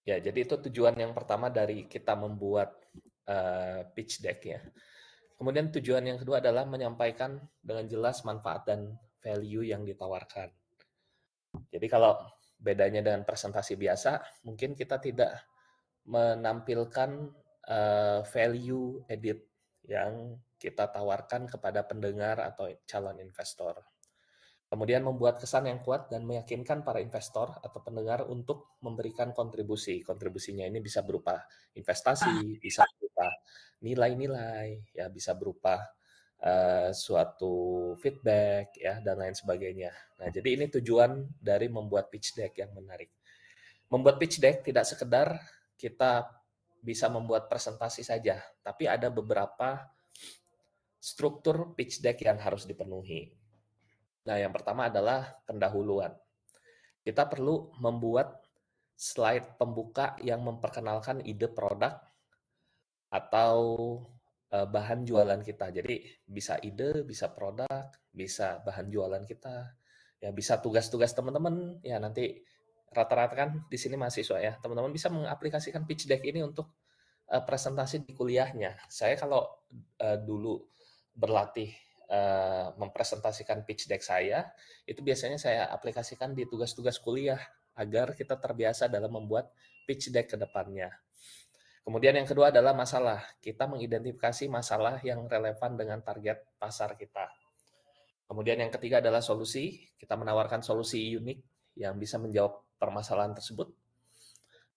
Ya, jadi itu tujuan yang pertama dari kita membuat pitch deck ya. Kemudian tujuan yang kedua adalah menyampaikan dengan jelas manfaat dan value yang ditawarkan. Jadi kalau bedanya dengan presentasi biasa, mungkin kita tidak menampilkan value edit yang kita tawarkan kepada pendengar atau calon investor. Kemudian membuat kesan yang kuat dan meyakinkan para investor atau pendengar untuk memberikan kontribusi. Kontribusinya ini bisa berupa investasi, bisa berupa nilai-nilai, ya bisa berupa suatu feedback, ya dan lain sebagainya. Nah, jadi ini tujuan dari membuat pitch deck yang menarik. Membuat pitch deck tidak sekedar kita bisa membuat presentasi saja, tapi ada beberapa struktur pitch deck yang harus dipenuhi. Nah, yang pertama adalah pendahuluan. Kita perlu membuat slide pembuka yang memperkenalkan ide produk atau bahan jualan kita. Jadi bisa ide, bisa produk, bisa bahan jualan kita, ya bisa tugas-tugas teman-teman. Ya nanti rata-rata kan di sini mahasiswa ya, teman-teman bisa mengaplikasikan pitch deck ini untuk presentasi di kuliahnya. Saya kalau dulu berlatih mempresentasikan pitch deck saya, itu biasanya saya aplikasikan di tugas-tugas kuliah agar kita terbiasa dalam membuat pitch deck ke depannya. Kemudian yang kedua adalah masalah. Kita mengidentifikasi masalah yang relevan dengan target pasar kita. Kemudian yang ketiga adalah solusi. Kita menawarkan solusi unik yang bisa menjawab permasalahan tersebut.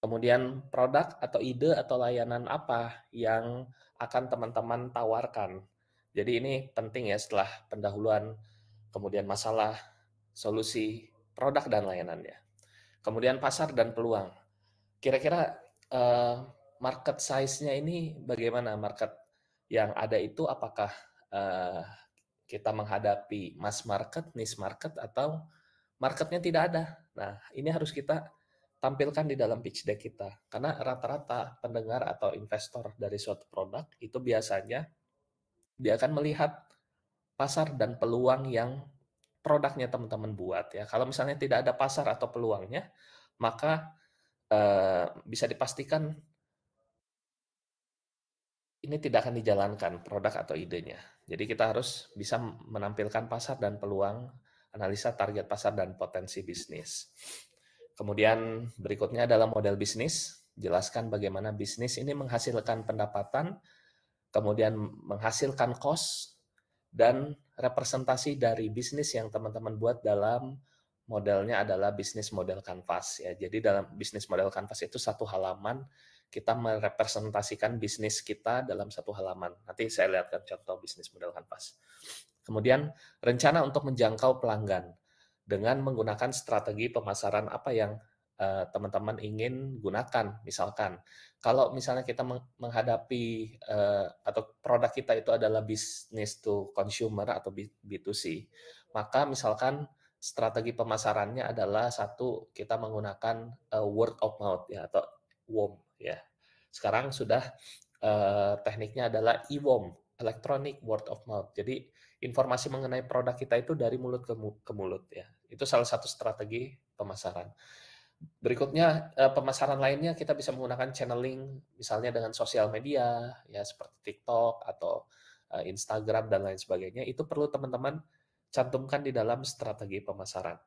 Kemudian produk atau ide atau layanan apa yang akan teman-teman tawarkan. Jadi ini penting ya setelah pendahuluan, kemudian masalah, solusi, produk dan layanannya. Kemudian pasar dan peluang. Kira-kira market size-nya ini bagaimana? Market yang ada itu apakah kita menghadapi mass market, niche market, atau marketnya tidak ada? Nah, ini harus kita tampilkan di dalam pitch deck kita. Karena rata-rata pendengar atau investor dari suatu produk itu biasanya dia akan melihat pasar dan peluang yang produknya teman-teman buat ya. Kalau misalnya tidak ada pasar atau peluangnya, maka bisa dipastikan ini tidak akan dijalankan produk atau idenya. Jadi kita harus bisa menampilkan pasar dan peluang, analisa target pasar dan potensi bisnis. Kemudian berikutnya adalah model bisnis. Jelaskan bagaimana bisnis ini menghasilkan pendapatan, kemudian menghasilkan cost, dan representasi dari bisnis yang teman-teman buat dalam modelnya adalah bisnis model canvas ya. Jadi dalam bisnis model canvas itu satu halaman kita merepresentasikan bisnis kita dalam satu halaman. Nanti saya lihatkan contoh bisnis model canvas. Kemudian rencana untuk menjangkau pelanggan dengan menggunakan strategi pemasaran apa yang teman-teman ingin gunakan. Misalkan, kalau misalnya kita menghadapi atau produk kita itu adalah business to consumer atau B2C, maka misalkan strategi pemasarannya adalah satu, kita menggunakan word of mouth ya atau WOM ya. Sekarang sudah tekniknya adalah EWOM, electronic word of mouth. Jadi informasi mengenai produk kita itu dari mulut ke mulut ya. Itu salah satu strategi pemasaran. Berikutnya pemasaran lainnya kita bisa menggunakan channeling misalnya dengan sosial media ya seperti TikTok atau Instagram dan lain sebagainya. Itu perlu teman-teman cantumkan di dalam strategi pemasaran.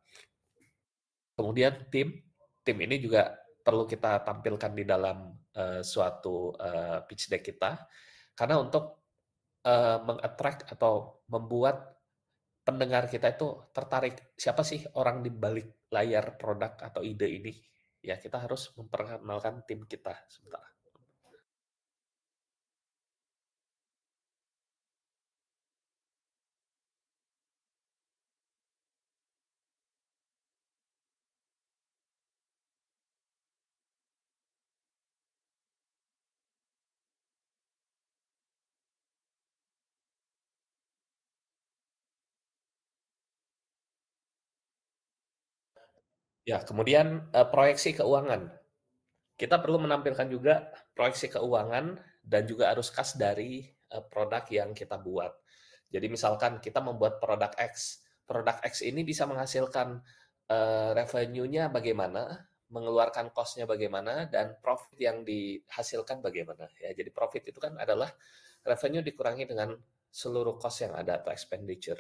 Kemudian tim ini juga perlu kita tampilkan di dalam suatu pitch deck kita karena untuk meng-attract atau membuat pendengar kita itu tertarik, siapa sih orang di balik layar produk atau ide ini? Ya, kita harus memperkenalkan tim kita sebentar. Ya, kemudian proyeksi keuangan. Kita perlu menampilkan juga proyeksi keuangan dan juga arus kas dari produk yang kita buat. Jadi misalkan kita membuat produk X ini bisa menghasilkan revenue-nya bagaimana, mengeluarkan cost-nya bagaimana, dan profit yang dihasilkan bagaimana. Ya, jadi profit itu kan adalah revenue dikurangi dengan seluruh cost yang ada atau expenditure.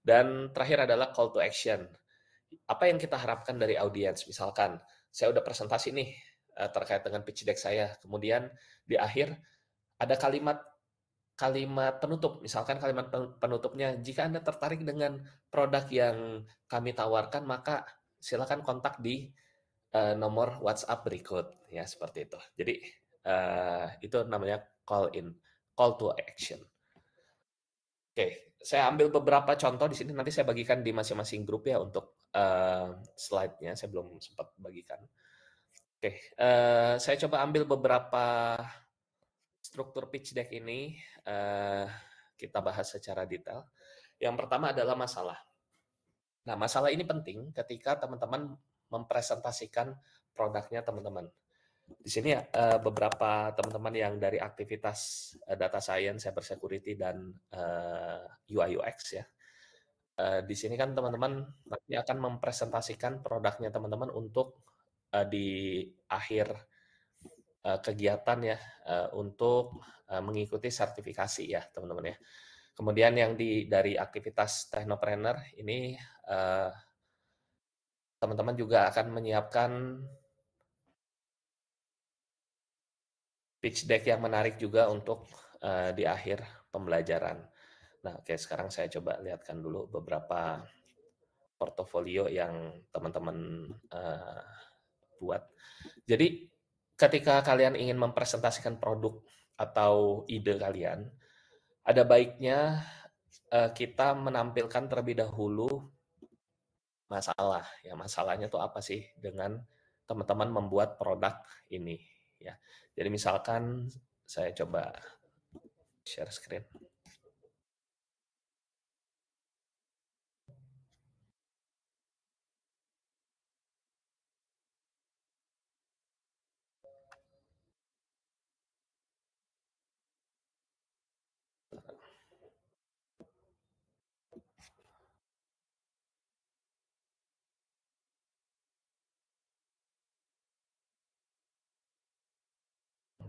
Dan terakhir adalah call to action. Apa yang kita harapkan dari audiens? Misalkan, saya udah presentasi nih terkait dengan pitch deck saya. Kemudian di akhir ada kalimat penutup. Misalkan kalimat penutupnya, jika Anda tertarik dengan produk yang kami tawarkan, maka silakan kontak di nomor WhatsApp berikut. Ya, seperti itu. Jadi, itu namanya call to action. Oke, saya ambil beberapa contoh di sini, nanti saya bagikan di masing-masing grup ya untuk slide-nya, saya belum sempat bagikan. Oke, saya coba ambil beberapa struktur pitch deck ini, kita bahas secara detail. Yang pertama adalah masalah. Nah, masalah ini penting ketika teman-teman mempresentasikan produknya teman-teman. Di sini beberapa teman-teman yang dari aktivitas data science, cyber security, dan UI UX ya. Di sini kan teman-teman nanti akan mempresentasikan produknya teman-teman untuk di akhir kegiatan ya, untuk mengikuti sertifikasi ya teman-teman ya. Kemudian yang dari aktivitas technopreneur ini teman-teman juga akan menyiapkan pitch deck yang menarik juga untuk di akhir pembelajaran. Nah, oke, sekarang saya coba lihatkan dulu beberapa portofolio yang teman-teman buat. Jadi, ketika kalian ingin mempresentasikan produk atau ide kalian, ada baiknya kita menampilkan terlebih dahulu masalah. Ya, masalahnya tuh apa sih dengan teman-teman membuat produk ini ya. Jadi misalkan saya coba share screen.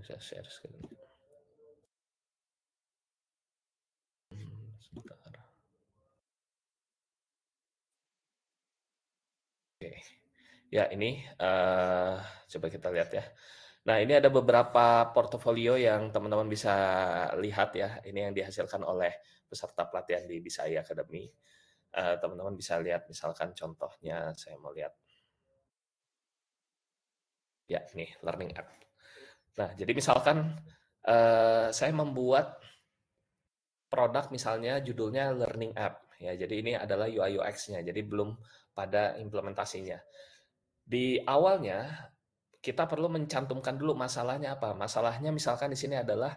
Bisa share screen. Sebentar. Oke. Ya, ini coba kita lihat ya. Nah, ini ada beberapa portofolio yang teman-teman bisa lihat ya. Ini yang dihasilkan oleh peserta pelatihan di Bisai Academy. Teman-teman bisa lihat misalkan contohnya, saya mau lihat. Ya, ini learning app. Nah, jadi misalkan saya membuat produk misalnya judulnya learning app ya. Jadi ini adalah UI UX-nya. Jadi belum pada implementasinya. Di awalnya kita perlu mencantumkan dulu masalahnya apa. Masalahnya misalkan di sini adalah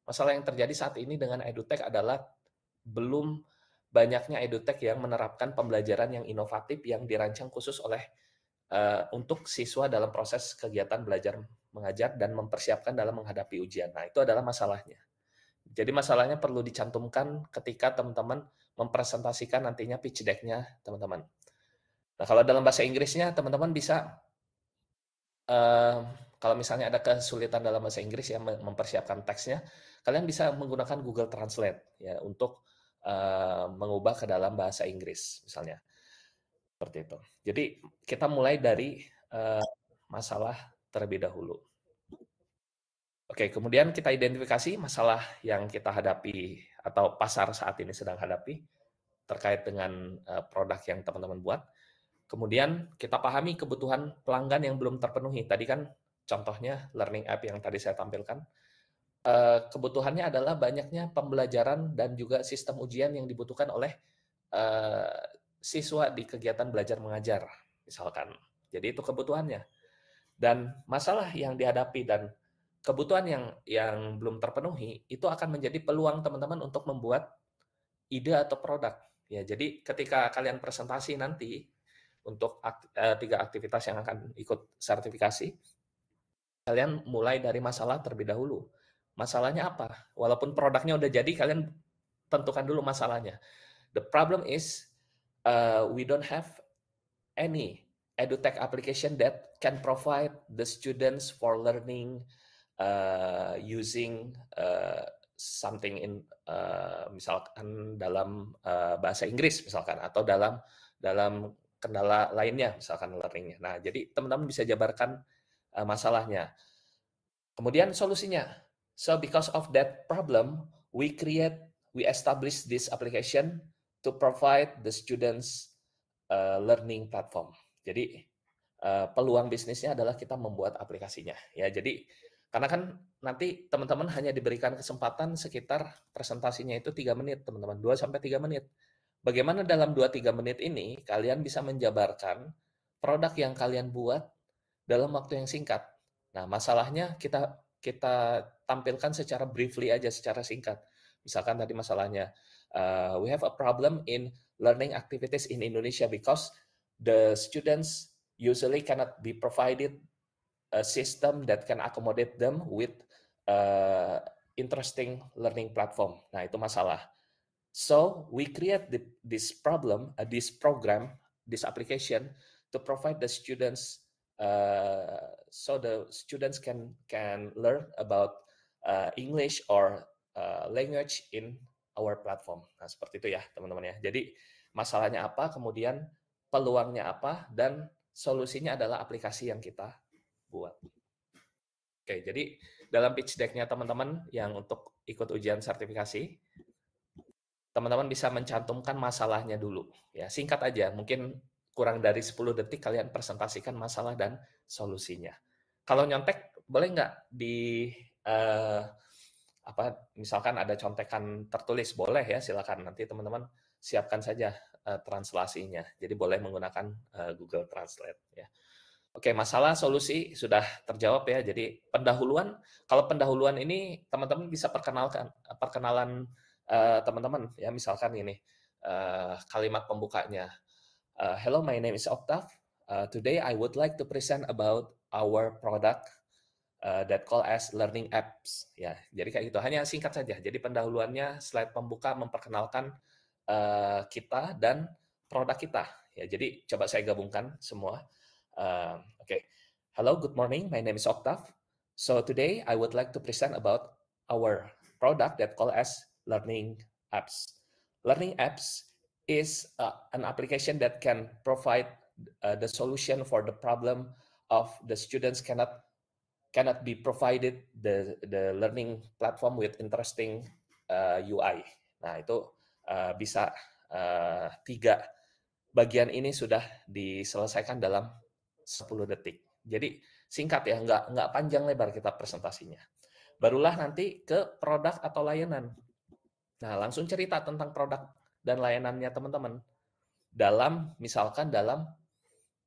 masalah yang terjadi saat ini dengan edutech adalah belum banyaknya edutech yang menerapkan pembelajaran yang inovatif yang dirancang khusus oleh untuk siswa dalam proses kegiatan belajar mengajar dan mempersiapkan dalam menghadapi ujian. Nah, itu adalah masalahnya. Jadi masalahnya perlu dicantumkan ketika teman-teman mempresentasikan nantinya pitch deck-nya teman-teman. Nah, kalau dalam bahasa Inggrisnya teman-teman bisa kalau misalnya ada kesulitan dalam bahasa Inggris ya mempersiapkan teksnya, kalian bisa menggunakan Google Translate ya untuk mengubah ke dalam bahasa Inggris misalnya. Seperti itu. Jadi kita mulai dari masalah terlebih dahulu. Oke, kemudian kita identifikasi masalah yang kita hadapi atau pasar saat ini sedang hadapi terkait dengan produk yang teman-teman buat. Kemudian kita pahami kebutuhan pelanggan yang belum terpenuhi. Tadi kan contohnya learning app yang tadi saya tampilkan. Kebutuhannya adalah banyaknya pembelajaran dan juga sistem ujian yang dibutuhkan oleh siswa di kegiatan belajar mengajar, misalkan. Jadi itu kebutuhannya. Dan masalah yang dihadapi dan kebutuhan yang belum terpenuhi itu akan menjadi peluang teman-teman untuk membuat ide atau produk. Ya, jadi ketika kalian presentasi nanti untuk 3 aktivitas yang akan ikut sertifikasi, kalian mulai dari masalah terlebih dahulu. Masalahnya apa? Walaupun produknya udah jadi, kalian tentukan dulu masalahnya. The problem is we don't have any edutech application that can provide the students for learning using something in misalkan dalam bahasa Inggris misalkan, atau dalam kendala lainnya misalkan learningnya. Nah, jadi teman-teman bisa jabarkan masalahnya. Kemudian solusinya. So because of that problem, we establish this application to provide the students learning platform. Jadi peluang bisnisnya adalah kita membuat aplikasinya. Ya, jadi karena kan nanti teman-teman hanya diberikan kesempatan sekitar presentasinya itu 3 menit, teman-teman, 2 sampai 3 menit. Bagaimana dalam 2-3 menit ini kalian bisa menjabarkan produk yang kalian buat dalam waktu yang singkat. Nah, masalahnya kita tampilkan secara briefly aja, secara singkat. Misalkan tadi masalahnya, we have a problem in learning activities in Indonesia because the students usually cannot be provided a system that can accommodate them with interesting learning platform. Nah, itu masalah. So we create this problem, this program, this application to provide the students, so the students can learn about English or language in our platform. Nah, seperti itu ya, teman-teman ya. Jadi masalahnya apa, kemudian peluangnya apa, dan solusinya adalah aplikasi yang kita buat. Oke, jadi dalam pitch deck-nya teman-teman yang untuk ikut ujian sertifikasi, teman-teman bisa mencantumkan masalahnya dulu. Ya, singkat aja, mungkin kurang dari 10 detik kalian presentasikan masalah dan solusinya. Kalau nyontek, boleh nggak di misalkan ada contekan tertulis, boleh ya, silakan. Nanti teman-teman siapkan saja translasinya. Jadi boleh menggunakan Google Translate. Ya. Oke, masalah solusi sudah terjawab ya. Jadi kalau pendahuluan ini teman-teman bisa perkenalan teman-teman ya, misalkan ini kalimat pembukanya. Hello, my name is Octav. Today I would like to present about our product that call as learning apps. Ya, jadi kayak gitu. Hanya singkat saja. Jadi pendahuluannya slide pembuka memperkenalkan kita dan produk kita. Ya, jadi coba saya gabungkan semua. Okay. Hello, good morning. My name is Octav. So today I would like to present about our product that call as learning apps. Learning apps is an application that can provide the solution for the problem of the students cannot be provided the learning platform with interesting UI. Nah, itu bisa 3 bagian ini sudah diselesaikan dalam 10 detik. Jadi singkat ya, nggak panjang lebar kita presentasinya. Barulah nanti ke produk atau layanan. Nah, langsung cerita tentang produk dan layanannya teman-teman. Misalkan dalam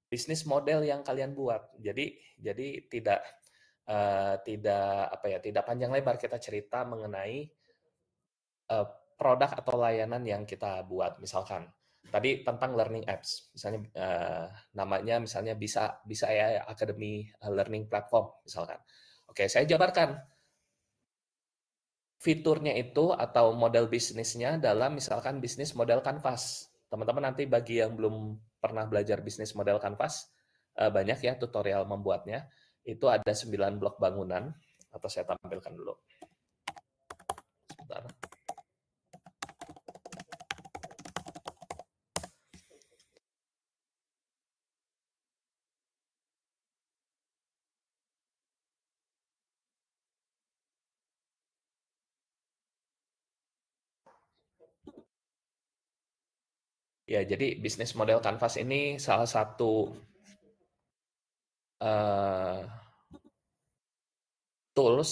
bisnis model yang kalian buat. Jadi tidak panjang lebar kita cerita mengenai produk atau layanan yang kita buat. Misalkan tadi tentang learning apps, misalnya namanya misalnya bisa AI Academy Learning Platform misalkan. Oke, saya jabarkan fiturnya itu atau model bisnisnya dalam misalkan bisnis model Canvas. Teman-teman nanti bagi yang belum pernah belajar bisnis model Canvas, banyak ya tutorial membuatnya. Itu ada 9 blok bangunan, atau saya tampilkan dulu. Sebentar. Ya, jadi bisnis model Canvas ini salah satu tools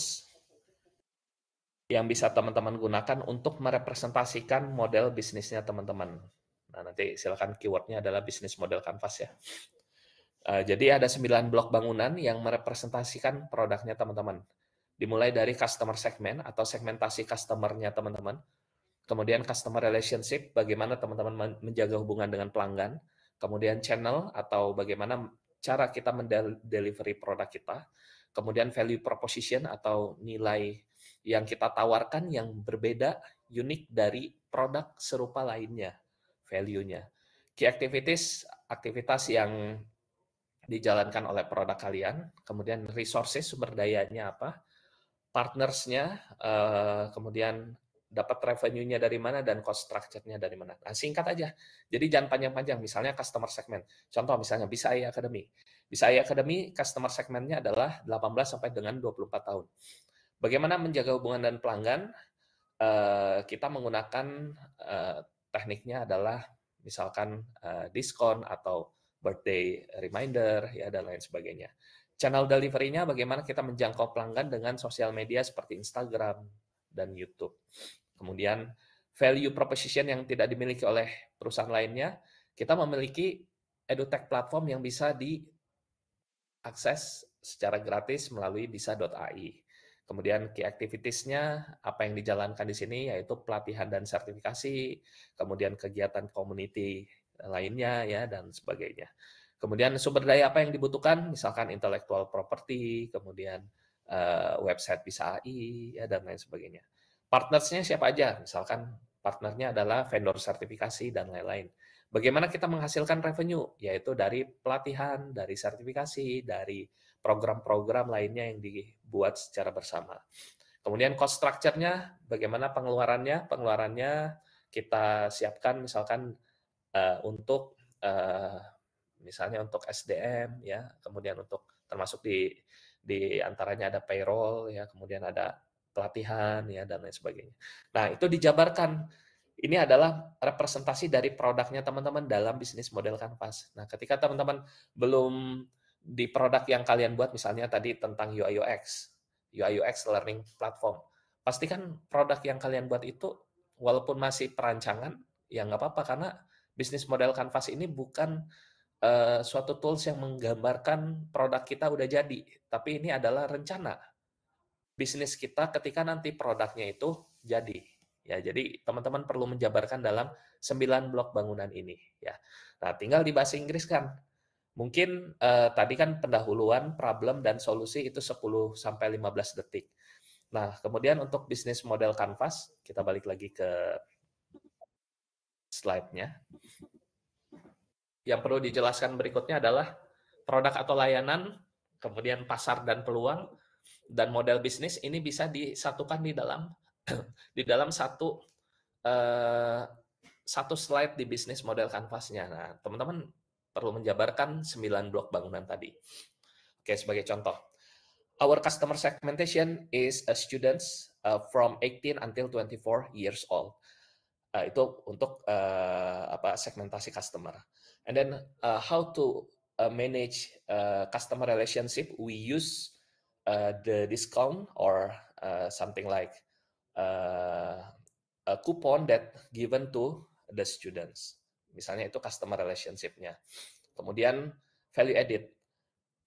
yang bisa teman-teman gunakan untuk merepresentasikan model bisnisnya teman-teman. Nah, nanti silakan keywordnya adalah bisnis model Canvas ya. Jadi ada 9 blok bangunan yang merepresentasikan produknya teman-teman. Dimulai dari customer segment atau segmentasi customer-nya teman-teman. Kemudian customer relationship, bagaimana teman-teman menjaga hubungan dengan pelanggan. Kemudian channel atau bagaimana cara kita mendelivery produk kita. Kemudian value proposition atau nilai yang kita tawarkan yang berbeda, unik dari produk serupa lainnya, value-nya. Key activities, aktivitas yang dijalankan oleh produk kalian, kemudian resources, sumber dayanya apa, partnersnya, kemudian dapat revenue-nya dari mana, dan cost structure-nya dari mana. Nah, singkat aja. Jadi jangan panjang-panjang. Misalnya customer segment. Contoh misalnya Bisa AI Academy. Bisa AI Academy customer segment-nya adalah 18 sampai dengan 24 tahun. Bagaimana menjaga hubungan dan pelanggan? Kita menggunakan tekniknya adalah misalkan diskon atau birthday reminder ya dan lain sebagainya. Channel delivery-nya bagaimana kita menjangkau pelanggan dengan sosial media seperti Instagram dan YouTube. Kemudian value proposition yang tidak dimiliki oleh perusahaan lainnya, kita memiliki edutech platform yang bisa diakses secara gratis melalui bisa.ai. Kemudian key activities-nya, apa yang dijalankan di sini, yaitu pelatihan dan sertifikasi, kemudian kegiatan community lainnya, ya dan sebagainya. Kemudian sumber daya apa yang dibutuhkan, misalkan intellectual property, kemudian website Bisa AI, ya dan lain sebagainya. Partnersnya siapa aja? Misalkan partnernya adalah vendor sertifikasi dan lain-lain. Bagaimana kita menghasilkan revenue? Yaitu dari pelatihan, dari sertifikasi, dari program-program lainnya yang dibuat secara bersama. Kemudian cost structure-nya, bagaimana pengeluarannya? Pengeluarannya kita siapkan misalkan untuk misalnya untuk SDM ya, kemudian untuk termasuk di antaranya ada payroll ya, kemudian ada pelatihan ya dan lain sebagainya. Nah, itu dijabarkan. Ini adalah representasi dari produknya teman-teman dalam bisnis model Canvas. Nah, ketika teman-teman belum di produk yang kalian buat, misalnya tadi tentang UI UX learning platform, pastikan produk yang kalian buat itu walaupun masih perancangan, ya nggak apa-apa karena bisnis model Canvas ini bukan suatu tools yang menggambarkan produk kita udah jadi, tapi ini adalah rencana bisnis kita ketika nanti produknya itu jadi. Ya, jadi teman-teman perlu menjabarkan dalam 9 blok bangunan ini ya. Nah, tinggal di bahasa Inggris kan. Mungkin tadi kan pendahuluan, problem dan solusi itu 10 sampai 15 detik. Nah, kemudian untuk bisnis model Canvas, kita balik lagi ke slide-nya. Yang perlu dijelaskan berikutnya adalah produk atau layanan, kemudian pasar dan peluang, dan model bisnis ini bisa disatukan di dalam di dalam satu slide di bisnis model Canvas-nya. Nah, teman-teman perlu menjabarkan 9 blok bangunan tadi. Oke, sebagai contoh, our customer segmentation is a students from 18 until 24 years old. Itu untuk segmentasi customer. And then how to manage customer relationship, we use the discount or something like a coupon that given to the students. Misalnya itu customer relationship-nya. Kemudian value added.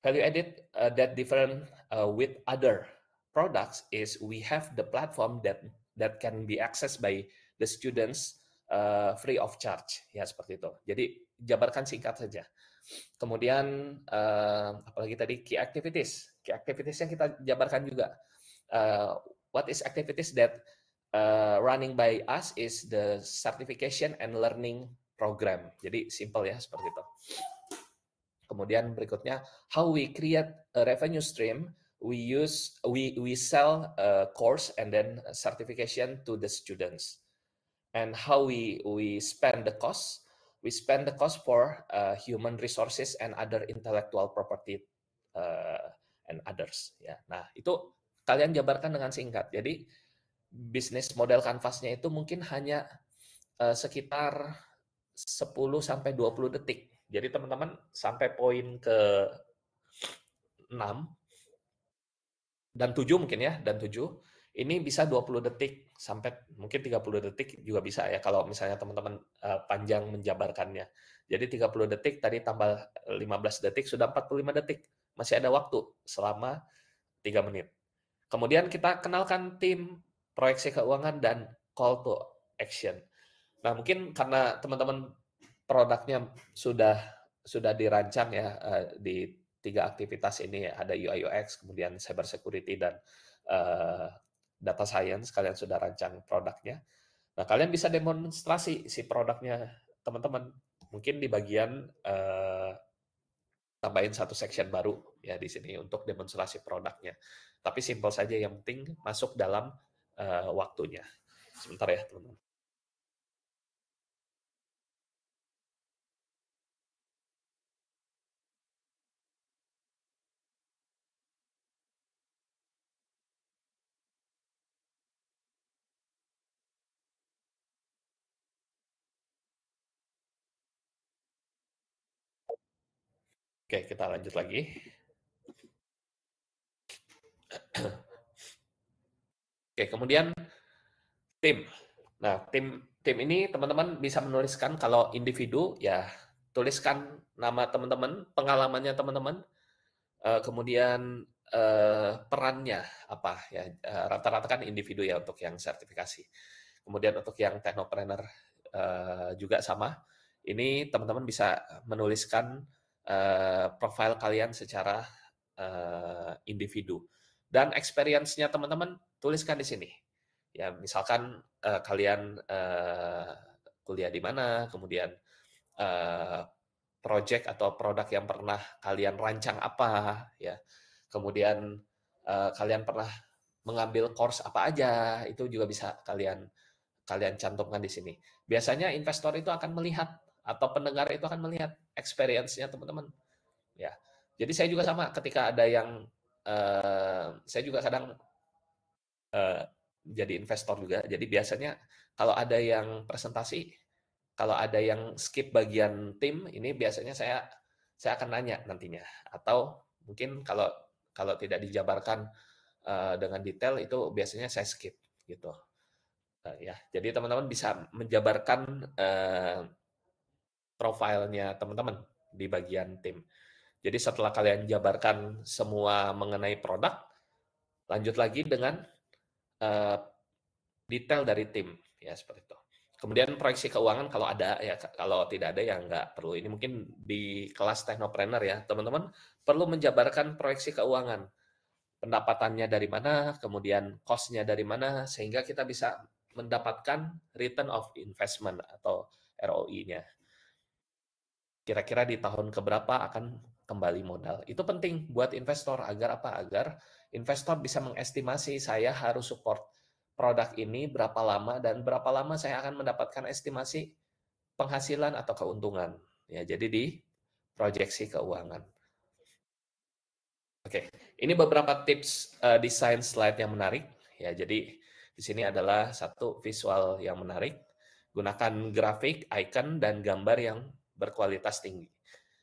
Value added that different with other products is we have the platform that can be accessed by the students free of charge, ya seperti itu. Jadi jabarkan singkat saja. Kemudian apalagi tadi key activities. Key activities yang kita jabarkan juga. What is activities that running by us is the certification and learning program. Jadi simple ya seperti itu. Kemudian berikutnya, how we create a revenue stream, we sell a course and then certification to the students. And how we spend the cost, we spend the cost for human resources and other intellectual property and others. Ya, nah itu kalian jabarkan dengan singkat. Jadi bisnis model kanvasnya itu mungkin hanya sekitar 10 sampai 20 detik. Jadi teman-teman sampai poin ke 6 dan 7 mungkin ya, dan 7 ini bisa 20 detik sampai mungkin 30 detik juga bisa ya kalau misalnya teman-teman panjang menjabarkannya. Jadi 30 detik tadi tambah 15 detik sudah 45 detik. Masih ada waktu selama 3 menit. Kemudian kita kenalkan tim, proyeksi keuangan, dan call to action. Nah, mungkin karena teman-teman produknya sudah dirancang ya di 3 aktivitas ini, ada UI UX, kemudian cyber security dan data science, kalian sudah rancang produknya. Nah, kalian bisa demonstrasi si produknya teman-teman. Mungkin di bagian tambahin satu section baru ya di sini untuk demonstrasi produknya. Tapi simple saja, yang penting masuk dalam waktunya. Sebentar ya teman-teman. Oke, kita lanjut lagi. Oke, kemudian tim. Nah, tim ini teman-teman bisa menuliskan, kalau individu ya tuliskan nama teman-teman, pengalamannya teman-teman, kemudian perannya apa ya, rata-rata kan individu ya untuk yang sertifikasi. Kemudian untuk yang technopreneur juga sama. Ini teman-teman bisa menuliskan profil kalian secara individu. Dan experience-nya teman-teman tuliskan di sini. Ya, misalkan kalian kuliah di mana, kemudian eh, project atau produk yang pernah kalian rancang apa, ya. Kemudian kalian pernah mengambil course apa aja, itu juga bisa kalian kalian cantumkan di sini. Biasanya investor itu akan melihat, atau pendengar itu akan melihat experience-nya teman-teman. Ya, jadi saya juga sama, ketika ada yang saya juga kadang eh, jadi investor juga. Jadi biasanya kalau ada yang presentasi, kalau ada yang skip bagian tim, ini biasanya saya akan nanya nantinya. Atau mungkin kalau kalau tidak dijabarkan dengan detail, itu biasanya saya skip gitu. Ya, jadi teman-teman bisa menjabarkan profilnya teman-teman di bagian tim. Jadi setelah kalian jabarkan semua mengenai produk, lanjut lagi dengan eh, detail dari tim, ya seperti itu. Kemudian proyeksi keuangan kalau ada, ya kalau tidak ada ya nggak perlu. Ini mungkin di kelas Technopreneur ya, teman-teman perlu menjabarkan proyeksi keuangan. Pendapatannya dari mana, kemudian cost-nya dari mana, sehingga kita bisa mendapatkan return of investment atau ROI-nya. Kira-kira di tahun keberapa akan kembali modal. Itu penting buat investor, agar apa? Agar investor bisa mengestimasi, saya harus support produk ini berapa lama, dan berapa lama saya akan mendapatkan estimasi penghasilan atau keuntungan. Ya, jadi di proyeksi keuangan. Oke, ini beberapa tips desain slide yang menarik. Ya, jadi di sini adalah satu visual yang menarik. Gunakan grafik, icon, dan gambar yang berkualitas tinggi.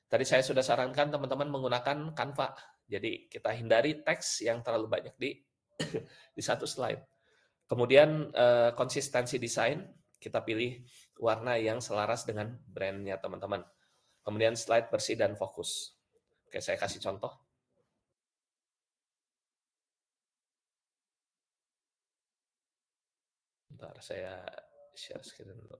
Tadi saya sudah sarankan teman-teman menggunakan Canva. Jadi kita hindari teks yang terlalu banyak di satu slide. Kemudian konsistensi desain, kita pilih warna yang selaras dengan brandnya teman-teman. Kemudian slide bersih dan fokus. Oke, saya kasih contoh. Bentar, saya share screen dulu.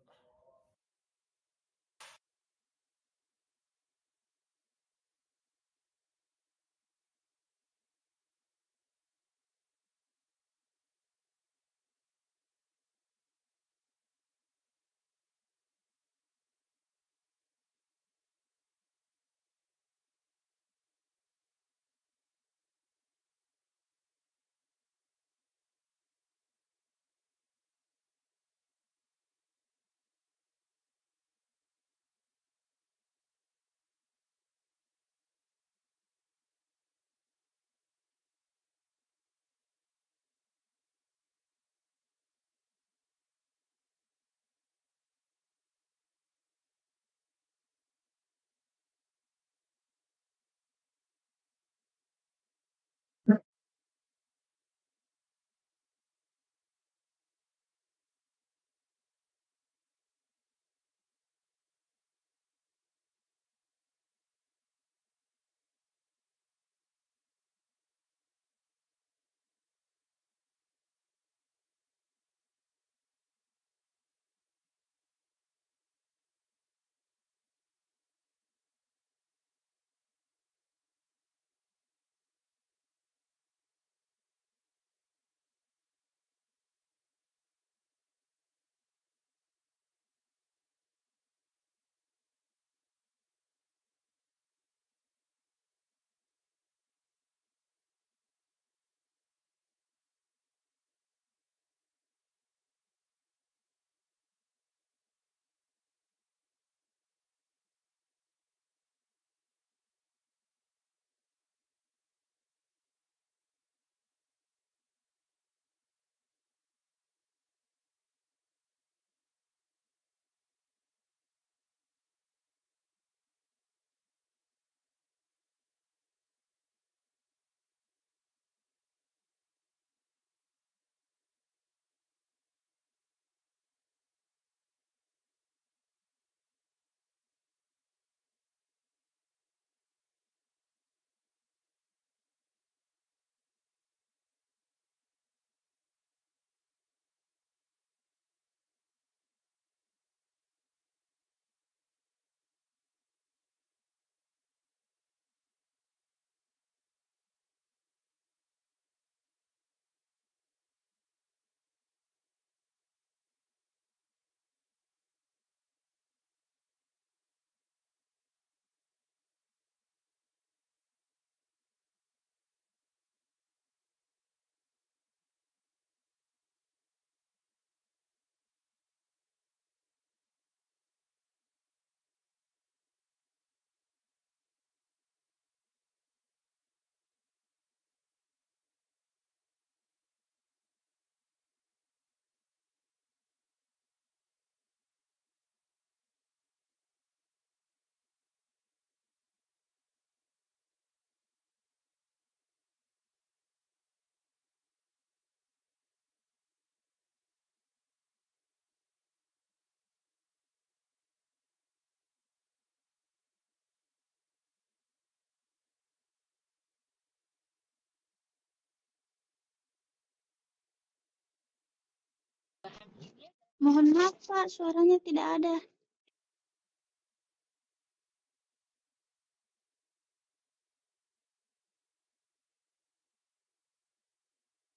Mohon maaf, Pak, suaranya tidak ada.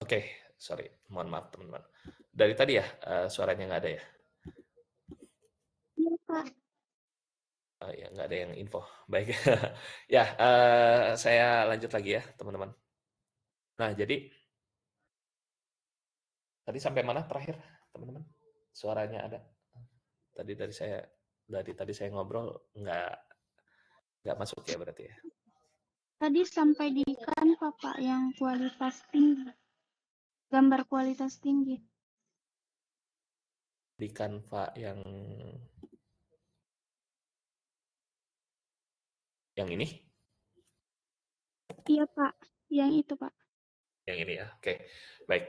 Oke, sorry, mohon maaf teman-teman. Dari tadi ya, suaranya nggak ada ya? Iya, Pak. Ya, nggak ada yang info. Baik. Ya, saya lanjut lagi ya, teman-teman. Nah, jadi tadi sampai mana terakhir, teman-teman? Suaranya ada. Dari tadi saya ngobrol nggak masuk ya berarti ya. Tadi sampai di Canva, Pak, yang kualitas tinggi. Gambar kualitas tinggi. Di Canva yang ini, Iya, Pak. Yang itu, Pak. yang ini ya. Oke, baik.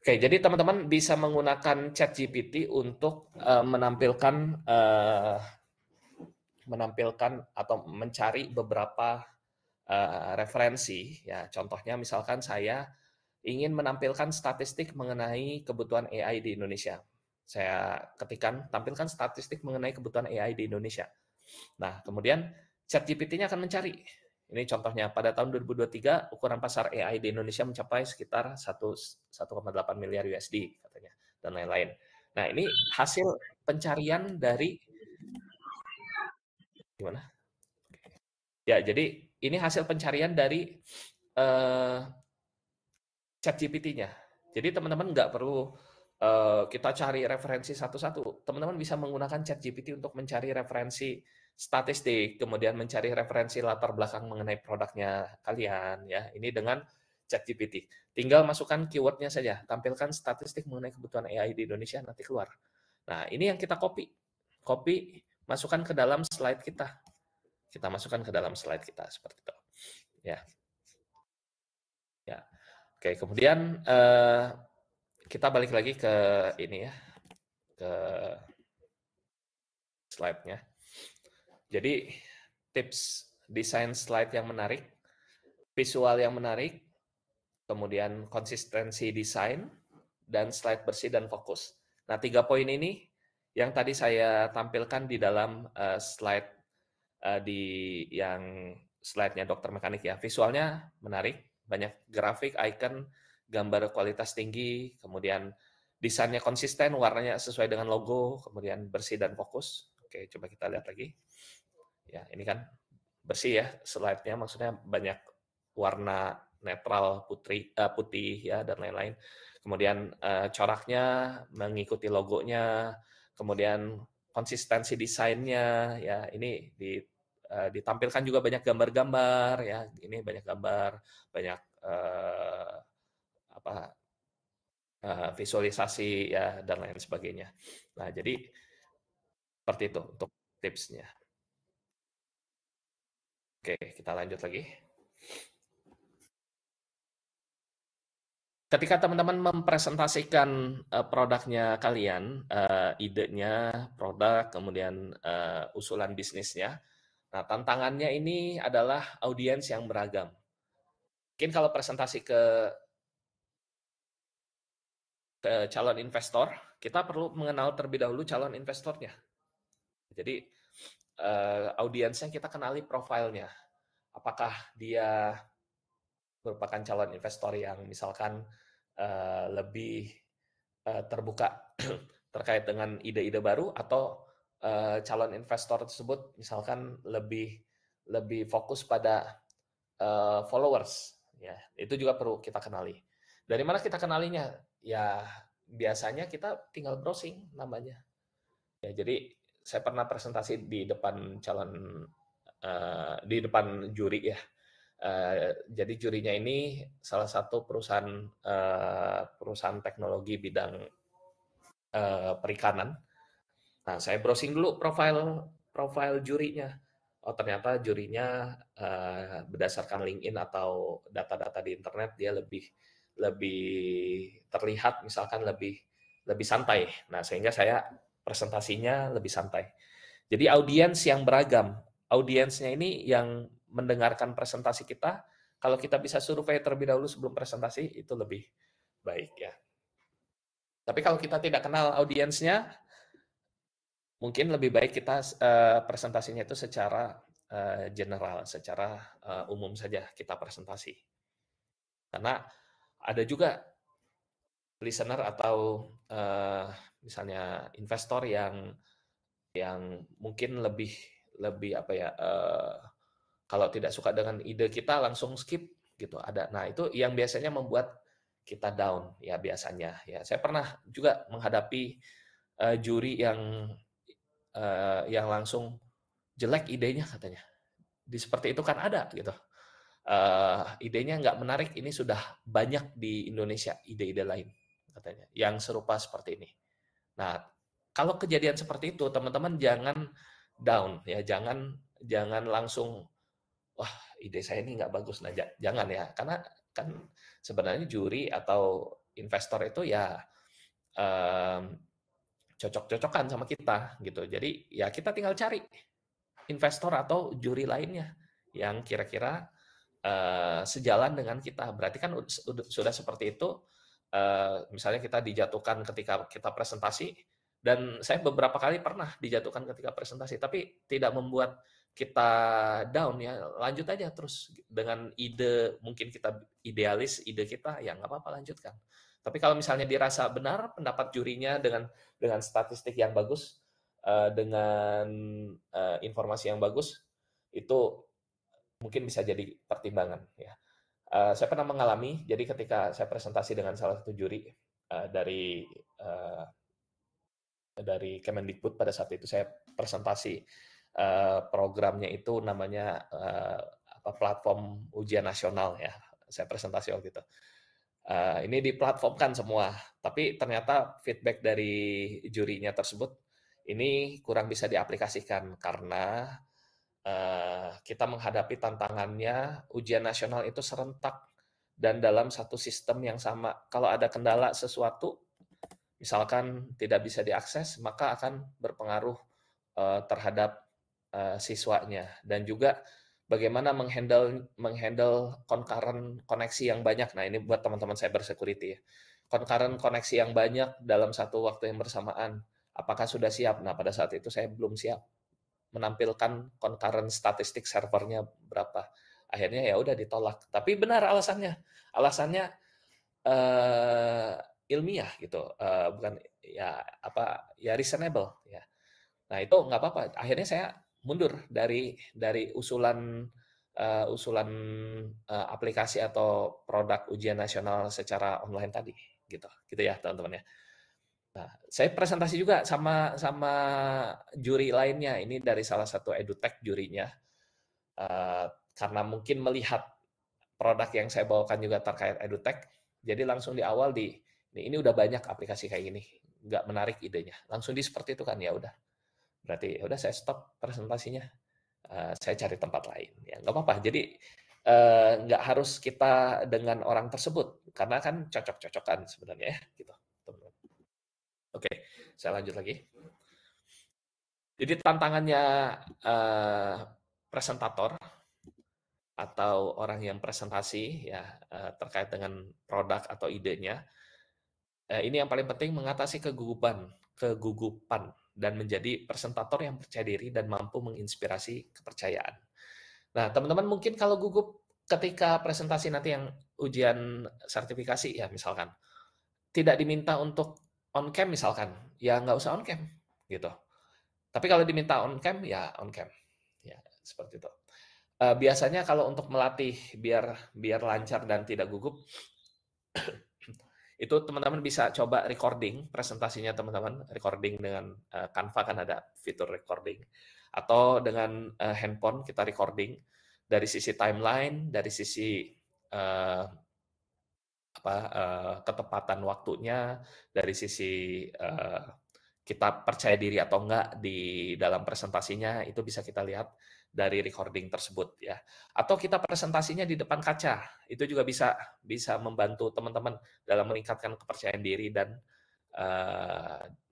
Oke, jadi teman-teman bisa menggunakan ChatGPT untuk menampilkan atau mencari beberapa referensi. Ya, contohnya misalkan saya ingin menampilkan statistik mengenai kebutuhan AI di Indonesia. Saya ketikkan, tampilkan statistik mengenai kebutuhan AI di Indonesia. Nah, kemudian ChatGPT-nya akan mencari. Ini contohnya, pada tahun 2023 ukuran pasar AI di Indonesia mencapai sekitar 1,8 miliar USD katanya, dan lain-lain. Nah, ini hasil pencarian dari gimana? Ya, jadi ini hasil pencarian dari uh, ChatGPT-nya. Jadi teman-teman nggak perlu kita cari referensi satu-satu. Teman-teman bisa menggunakan ChatGPT untuk mencari referensi statistik, kemudian mencari referensi latar belakang mengenai produknya kalian. Ya, ini dengan ChatGPT. Tinggal masukkan keywordnya saja, tampilkan statistik mengenai kebutuhan AI di Indonesia, nanti keluar. Nah, ini yang kita copy, masukkan ke dalam slide kita. Kita masukkan ke dalam slide kita seperti itu. Ya, ya. Oke, kemudian kita balik lagi ke ini ya, ke slide-nya. Jadi tips desain slide yang menarik, visual yang menarik, kemudian konsistensi desain, dan slide bersih dan fokus. Nah, 3 poin ini yang tadi saya tampilkan di dalam slide di yang slide-nya dokter mekanik ya. Visualnya menarik, banyak grafik, icon, gambar kualitas tinggi, kemudian desainnya konsisten, warnanya sesuai dengan logo, kemudian bersih dan fokus. Oke, coba kita lihat lagi. Ya, ini kan bersih ya slide-nya, maksudnya banyak warna netral putih ya dan lain-lain. Kemudian coraknya mengikuti logonya, kemudian konsistensi desainnya ya ini ditampilkan juga banyak gambar-gambar ya, ini banyak gambar, banyak apa visualisasi ya dan lain sebagainya. Nah, jadi seperti itu untuk tipsnya. Oke, kita lanjut lagi. Ketika teman-teman mempresentasikan produknya kalian, idenya, produk, kemudian usulan bisnisnya, nah tantangannya ini adalah audiens yang beragam. Mungkin kalau presentasi ke calon investor, kita perlu mengenal terlebih dahulu calon investornya. Jadi audiensnya kita kenali profilnya. Apakah dia merupakan calon investor yang misalkan lebih terbuka terkait dengan ide-ide baru, atau calon investor tersebut misalkan lebih lebih fokus pada followers ya, itu juga perlu kita kenali. Dari mana kita kenalinya? Ya biasanya kita tinggal browsing namanya ya. Jadi saya pernah presentasi di depan di depan juri ya. Jadi jurinya ini salah satu perusahaan teknologi bidang perikanan. Nah, saya browsing dulu profil jurinya. Oh, ternyata jurinya berdasarkan LinkedIn atau data-data di internet dia lebih lebih terlihat misalkan lebih lebih santai. Nah, sehingga saya presentasinya lebih santai. Jadi audiens yang beragam. Audiensnya ini yang mendengarkan presentasi kita, kalau kita bisa survei terlebih dahulu sebelum presentasi itu lebih baik ya. Tapi kalau kita tidak kenal audiensnya, mungkin lebih baik kita presentasinya itu secara general, secara umum saja kita presentasi. Karena ada juga listener atau misalnya investor yang mungkin lebih apa ya, kalau tidak suka dengan ide kita langsung skip gitu, ada. Nah, itu yang biasanya membuat kita down ya biasanya ya. Saya pernah juga menghadapi juri yang langsung jelek idenya katanya. Di seperti itu kan ada gitu. Idenya nggak menarik, ini sudah banyak di Indonesia ide-ide lain katanya yang serupa seperti ini. Nah, kalau kejadian seperti itu teman-teman jangan down ya, jangan langsung wah ide saya ini nggak bagus, nah jangan ya, karena kan sebenarnya juri atau investor itu ya cocok-cocokan sama kita gitu. Jadi ya kita tinggal cari investor atau juri lainnya yang kira-kira sejalan dengan kita. Berarti kan sudah seperti itu. Misalnya kita dijatuhkan ketika kita presentasi, dan saya beberapa kali pernah dijatuhkan ketika presentasi, tapi tidak membuat kita down ya, lanjut aja terus dengan ide, mungkin kita idealis ide kita, ya nggak apa-apa lanjutkan. Tapi kalau misalnya dirasa benar pendapat jurinya dengan statistik yang bagus, dengan informasi yang bagus, itu mungkin bisa jadi pertimbangan ya. Saya pernah mengalami, jadi ketika saya presentasi dengan salah satu juri uh, dari Kemendikbud, pada saat itu saya presentasi programnya itu namanya platform ujian nasional ya. Saya presentasi waktu itu. Ini diplatformkan semua, tapi ternyata feedback dari jurinya tersebut ini kurang bisa diaplikasikan karena kita menghadapi tantangannya ujian nasional itu serentak dan dalam satu sistem yang sama. Kalau ada kendala sesuatu, misalkan tidak bisa diakses, maka akan berpengaruh terhadap siswanya, dan juga bagaimana menghandle concurrent koneksi yang banyak. Nah, ini buat teman-teman cyber security ya. Concurrent koneksi yang banyak dalam satu waktu yang bersamaan. Apakah sudah siap? Nah, pada saat itu saya belum siap menampilkan concurrent statistik servernya berapa. Akhirnya ya udah ditolak. Tapi benar alasannya. Alasannya ilmiah gitu. Bukan ya apa ya reasonable ya. Nah, itu nggak apa-apa. Akhirnya saya mundur dari usulan aplikasi atau produk ujian nasional secara online tadi gitu. Gitu ya, teman-teman ya. Nah, saya presentasi juga sama juri lainnya. Ini dari salah satu edutech jurinya. Karena mungkin melihat produk yang saya bawakan juga terkait edutech, jadi langsung di awal ini udah banyak aplikasi kayak gini, nggak menarik idenya. Langsung seperti itu kan, ya udah. Berarti ya udah saya stop presentasinya. Saya cari tempat lain. Ya nggak apa-apa. Jadi nggak harus kita dengan orang tersebut, karena kan cocok-cocokan sebenarnya ya, gitu. Oke, saya lanjut lagi. Jadi tantangannya presentator atau orang yang presentasi ya terkait dengan produk atau idenya, ini yang paling penting mengatasi kegugupan dan menjadi presentator yang percaya diri dan mampu menginspirasi kepercayaan. Nah, teman-teman mungkin kalau gugup ketika presentasi nanti yang ujian sertifikasi ya misalkan, tidak diminta untuk on cam misalkan, ya nggak usah on cam gitu. Tapi kalau diminta on cam, ya on cam. Ya, seperti itu. Biasanya kalau untuk melatih biar lancar dan tidak gugup, itu teman-teman bisa coba recording presentasinya teman-teman, recording dengan Canva kan ada fitur recording, atau dengan handphone kita recording dari sisi timeline, dari sisi ketepatan waktunya, dari sisi kita percaya diri atau enggak di dalam presentasinya, itu bisa kita lihat dari recording tersebut ya. Atau kita presentasinya di depan kaca, itu juga bisa membantu teman-teman dalam meningkatkan kepercayaan diri dan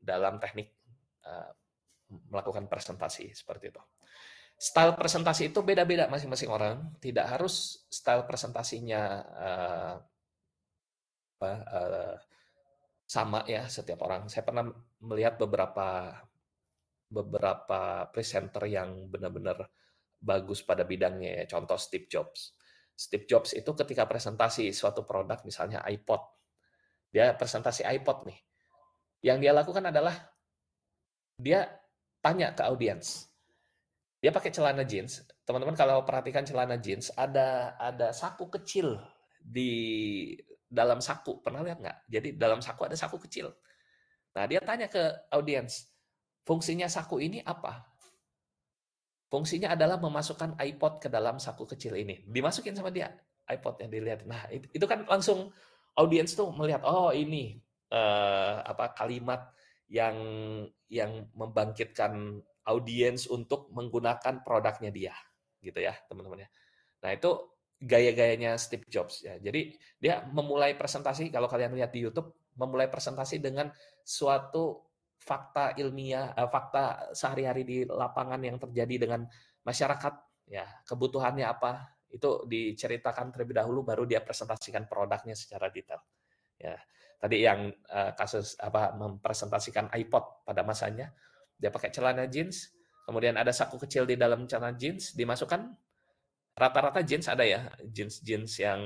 dalam teknik melakukan presentasi seperti itu. Style presentasi itu beda-beda masing-masing orang, tidak harus style presentasinya sama ya setiap orang. Saya pernah melihat beberapa presenter yang benar-benar bagus pada bidangnya ya. Contoh Steve Jobs. Steve Jobs itu ketika presentasi suatu produk, misalnya iPod, dia presentasi iPod nih. Yang dia lakukan adalah dia tanya ke audiens. Dia pakai celana jeans. Teman-teman kalau perhatikan celana jeans, ada saku kecil di dalam saku. Pernah lihat nggak? Jadi dalam saku ada saku kecil. Nah, dia tanya ke audiens, fungsinya saku ini apa? Fungsinya adalah memasukkan iPod ke dalam saku kecil ini. Dimasukin sama dia iPod yang dilihat. Nah, itu kan langsung audiens tuh melihat, oh ini kalimat yang membangkitkan audiens untuk menggunakan produknya dia, gitu ya, teman-teman ya. Nah, itu gaya-gayanya Steve Jobs ya. Jadi dia memulai presentasi, kalau kalian lihat di YouTube, memulai presentasi dengan suatu fakta ilmiah, fakta sehari-hari di lapangan yang terjadi dengan masyarakat, ya kebutuhannya apa, itu diceritakan terlebih dahulu, baru dia presentasikan produknya secara detail. Ya, tadi yang kasus mempresentasikan iPod pada masanya, dia pakai celana jeans, kemudian ada saku kecil di dalam celana jeans, dimasukkan. Rata-rata jeans ada ya, jeans yang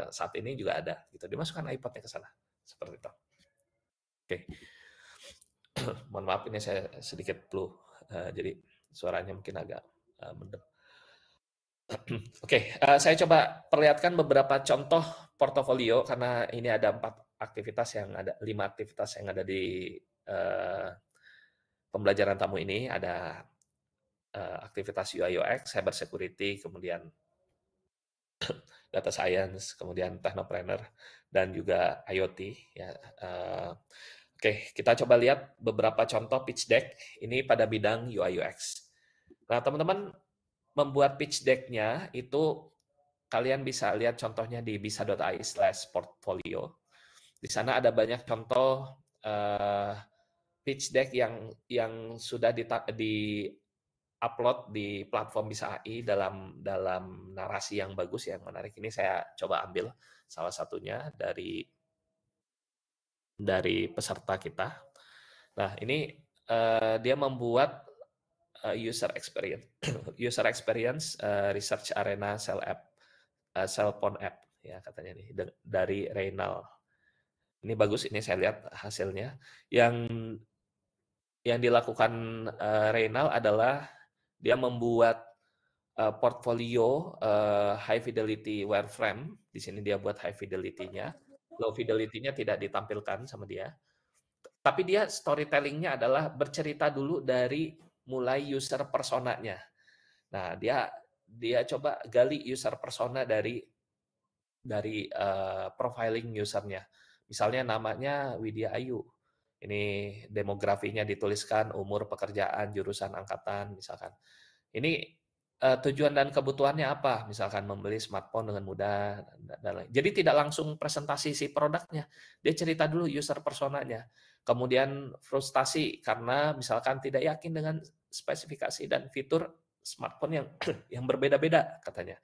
saat ini juga ada, gitu. Dimasukkan iPod-nya ke sana, seperti itu. Oke, mohon maaf ini saya sedikit flu, jadi suaranya mungkin agak mendem. Oke, saya coba perlihatkan beberapa contoh portofolio karena ini ada 5 aktivitas yang ada di pembelajaran tamu ini. Ada aktivitas UI UX, cyber security, kemudian data science, kemudian technopreneur, dan juga IoT. Ya. Oke, kita coba lihat beberapa contoh pitch deck ini pada bidang UI UX. Nah, teman-teman membuat pitch deck-nya itu kalian bisa lihat contohnya di bisa.ai/portfolio. Di sana ada banyak contoh pitch deck yang sudah upload di platform Bisa AI dalam narasi yang bagus, yang menarik. Ini saya coba ambil salah satunya dari peserta kita. Nah, ini dia membuat user experience research arena cell phone app ya katanya nih dari Reynal. Ini bagus, ini saya lihat hasilnya. Yang dilakukan Reynal adalah dia membuat portfolio high fidelity wireframe. Di sini dia buat high fidelity-nya. Low fidelity-nya tidak ditampilkan sama dia. Tapi dia storytelling-nya adalah bercerita dulu dari mulai user personanya. Nah, dia coba gali user persona dari profiling usernya. Misalnya namanya Widya Ayu. Ini demografinya dituliskan, umur, pekerjaan, jurusan angkatan, misalkan. Ini tujuan dan kebutuhannya apa? Misalkan membeli smartphone dengan mudah dan lain. Jadi tidak langsung presentasi si produknya. Dia cerita dulu user personanya. Kemudian frustasi karena misalkan tidak yakin dengan spesifikasi dan fitur smartphone yang yang berbeda-beda katanya.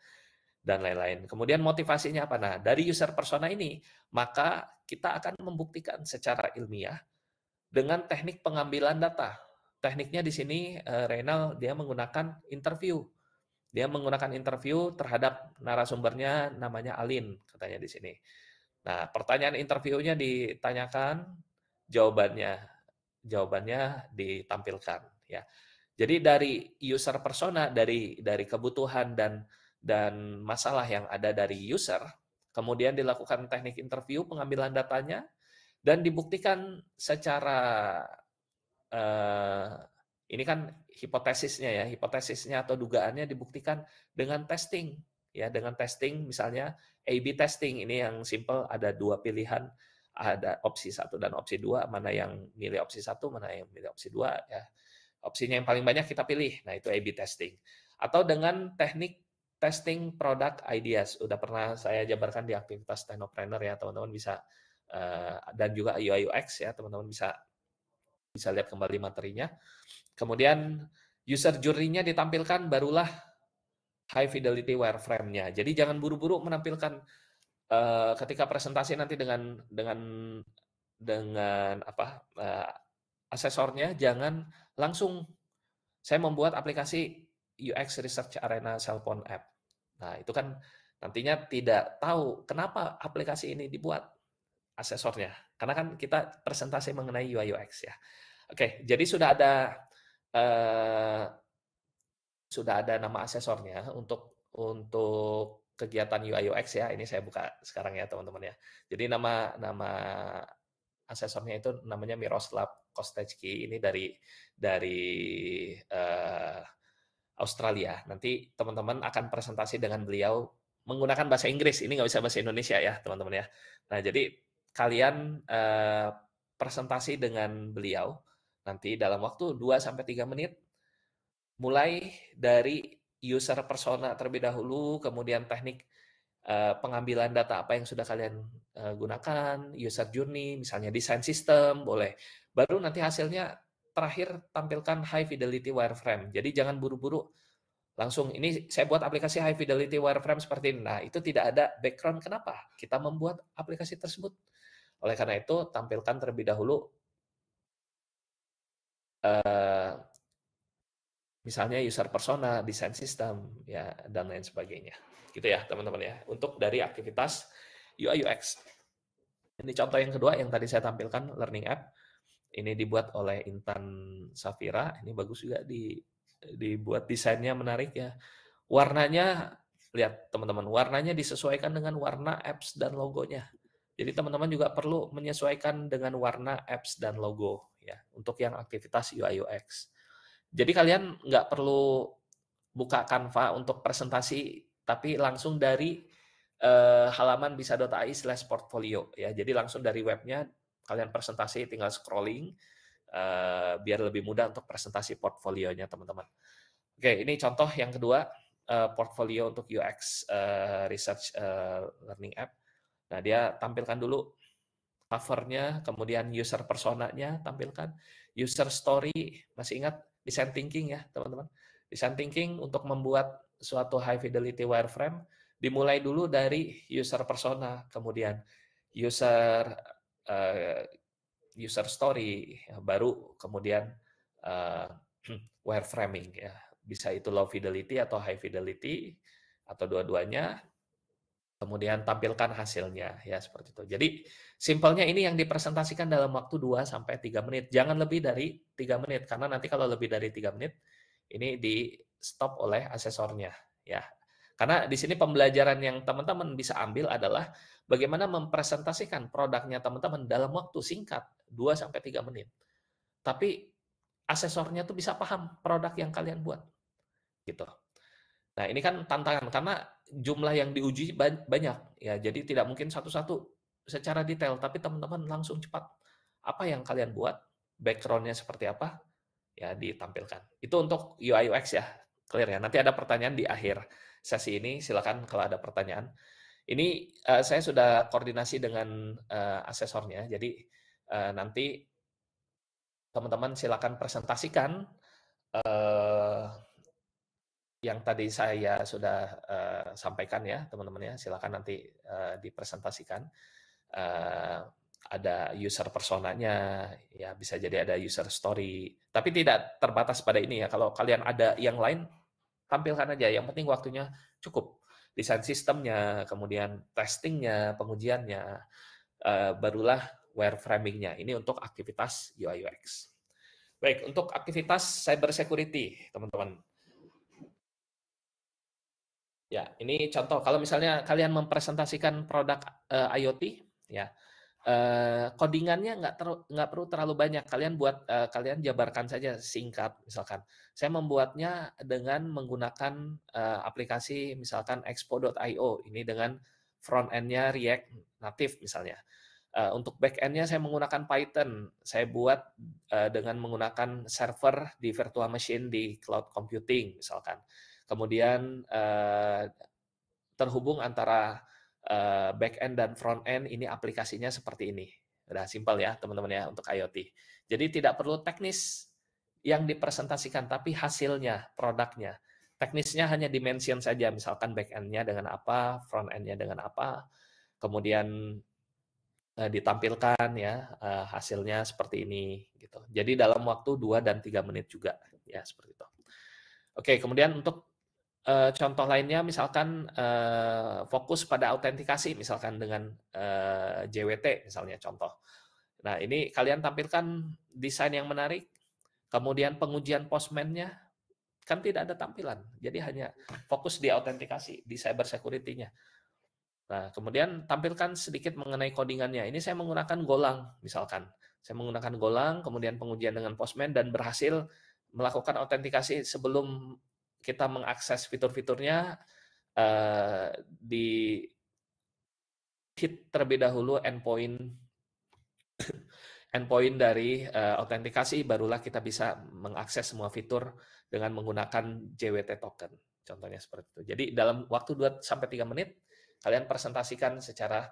Dan lain-lain. Kemudian motivasinya apa? Nah, dari user persona ini, maka kita akan membuktikan secara ilmiah dengan teknik pengambilan data. Tekniknya di sini Reynal dia menggunakan interview. Dia menggunakan interview terhadap narasumbernya namanya Alin katanya di sini. Nah, pertanyaan interviewnya ditanyakan, jawabannya ditampilkan ya. Jadi dari user persona, dari kebutuhan dan masalah yang ada dari user, kemudian dilakukan teknik interview, pengambilan datanya, dan dibuktikan secara ini kan hipotesisnya atau dugaannya dibuktikan dengan testing, ya dengan testing misalnya A/B testing. Ini yang simple, ada 2 pilihan, ada opsi 1 dan opsi 2, mana yang milih opsi 1, mana yang milih opsi 2 ya. Opsinya yang paling banyak kita pilih. Nah, itu A/B testing. Atau dengan teknik testing product ideas. Udah pernah saya jabarkan di aktivitas Technopreneur ya, teman-teman bisa dan juga UI UX ya, teman-teman bisa lihat kembali materinya. Kemudian user journey-nya ditampilkan, barulah high fidelity wireframe-nya. Jadi jangan buru-buru menampilkan ketika presentasi nanti dengan asesornya jangan langsung saya membuat aplikasi UX Research Arena Cellphone App. Nah, itu kan nantinya tidak tahu kenapa aplikasi ini dibuat asesornya. Karena kan kita presentasi mengenai UI UX ya. Oke, jadi eh, sudah ada nama asesornya untuk kegiatan UI UX ya. Ini saya buka sekarang ya teman-teman ya. Jadi nama nama asesornya itu namanya Miroslav Kostecki. Ini dari Australia. Nanti teman-teman akan presentasi dengan beliau menggunakan bahasa Inggris. Ini nggak bisa bahasa Indonesia ya teman-teman ya. Nah jadi kalian presentasi dengan beliau nanti dalam waktu 2-3 menit, mulai dari user persona terlebih dahulu, kemudian teknik pengambilan data apa yang sudah kalian gunakan, user journey, misalnya design system, boleh. Baru nanti hasilnya terakhir tampilkan high fidelity wireframe. Jadi jangan buru-buru langsung ini saya buat aplikasi high fidelity wireframe seperti ini. Nah, itu tidak ada background kenapa kita membuat aplikasi tersebut. Oleh karena itu, tampilkan terlebih dahulu misalnya user persona, design system, ya dan lain sebagainya. Gitu ya, teman-teman ya. Untuk dari aktivitas UI UX. Ini contoh yang kedua yang tadi saya tampilkan, learning app. Ini dibuat oleh Intan Safira. Ini bagus juga dibuat desainnya menarik ya. Warnanya, lihat teman-teman, warnanya disesuaikan dengan warna apps dan logonya. Jadi teman-teman juga perlu menyesuaikan dengan warna apps dan logo ya untuk yang aktivitas UI UX. Jadi kalian nggak perlu buka Canva untuk presentasi, tapi langsung dari halaman bisa.ai/portfolio ya. Jadi langsung dari webnya kalian presentasi, tinggal scrolling biar lebih mudah untuk presentasi portfolionya teman-teman. Oke, ini contoh yang kedua, portfolio untuk UX Research Learning App. Nah, dia tampilkan dulu cover-nya, kemudian user persona-nya tampilkan, user story, masih ingat design thinking ya teman-teman. Design thinking untuk membuat suatu high fidelity wireframe dimulai dulu dari user persona, kemudian user user story, ya, baru kemudian wireframing ya. Bisa itu low fidelity atau high fidelity atau dua-duanya. Kemudian tampilkan hasilnya ya seperti itu. Jadi simpelnya ini yang dipresentasikan dalam waktu 2-3 menit. Jangan lebih dari 3 menit karena nanti kalau lebih dari 3 menit ini di stop oleh asesornya ya. Karena di sini pembelajaran yang teman-teman bisa ambil adalah bagaimana mempresentasikan produknya teman-teman dalam waktu singkat 2-3 menit. Tapi asesornya tuh bisa paham produk yang kalian buat gitu. Nah, ini kan tantangan karena jumlah yang diuji banyak ya. Jadi tidak mungkin satu-satu secara detail, tapi teman-teman langsung cepat apa yang kalian buat, background-nya seperti apa, ya ditampilkan. Itu untuk UI UX ya. Clear ya. Nanti ada pertanyaan di akhir sesi ini, silakan kalau ada pertanyaan. Ini saya sudah koordinasi dengan asesornya. Jadi nanti teman-teman silakan presentasikan yang tadi saya sudah sampaikan ya teman-teman ya, silakan nanti dipresentasikan. Ada user personanya, ya bisa jadi ada user story, tapi tidak terbatas pada ini ya. Kalau kalian ada yang lain, tampilkan aja. Yang penting waktunya cukup. Desain sistemnya, kemudian testingnya, pengujiannya, barulah wireframingnya. Ini untuk aktivitas UI UX. Baik, untuk aktivitas cyber security, teman-teman. Ya, ini contoh. Kalau misalnya kalian mempresentasikan produk IoT, ya codingannya nggak perlu terlalu banyak. Kalian buat kalian jabarkan saja singkat. Misalkan, saya membuatnya dengan menggunakan aplikasi misalkan expo.io. Ini dengan front end-nya React Native misalnya. Untuk back end-nya saya menggunakan Python. Saya buat dengan menggunakan server di virtual machine di cloud computing misalkan. Kemudian terhubung antara back end dan front end, ini aplikasinya seperti ini. Udah simpel ya teman-teman ya untuk IoT. Jadi tidak perlu teknis yang dipresentasikan, tapi hasilnya, produknya. Teknisnya hanya dimension saja, misalkan back end-nya dengan apa, front end-nya dengan apa, kemudian ditampilkan ya hasilnya seperti ini gitu. Jadi dalam waktu 2 dan 3 menit juga ya seperti itu. Oke, kemudian untuk contoh lainnya misalkan fokus pada autentikasi misalkan dengan JWT misalnya contoh. Nah, ini kalian tampilkan desain yang menarik, kemudian pengujian postman-nya kan tidak ada tampilan. Jadi hanya fokus di autentikasi, di cyber security-nya. Nah, kemudian tampilkan sedikit mengenai codingannya. Ini saya menggunakan Golang, misalkan. Saya menggunakan Golang, kemudian pengujian dengan Postman, dan berhasil melakukan autentikasi sebelum kita mengakses fitur-fiturnya, di hit terlebih dahulu endpoint dari autentikasi, barulah kita bisa mengakses semua fitur dengan menggunakan JWT token. Contohnya seperti itu. Jadi dalam waktu 2-3 menit, kalian presentasikan secara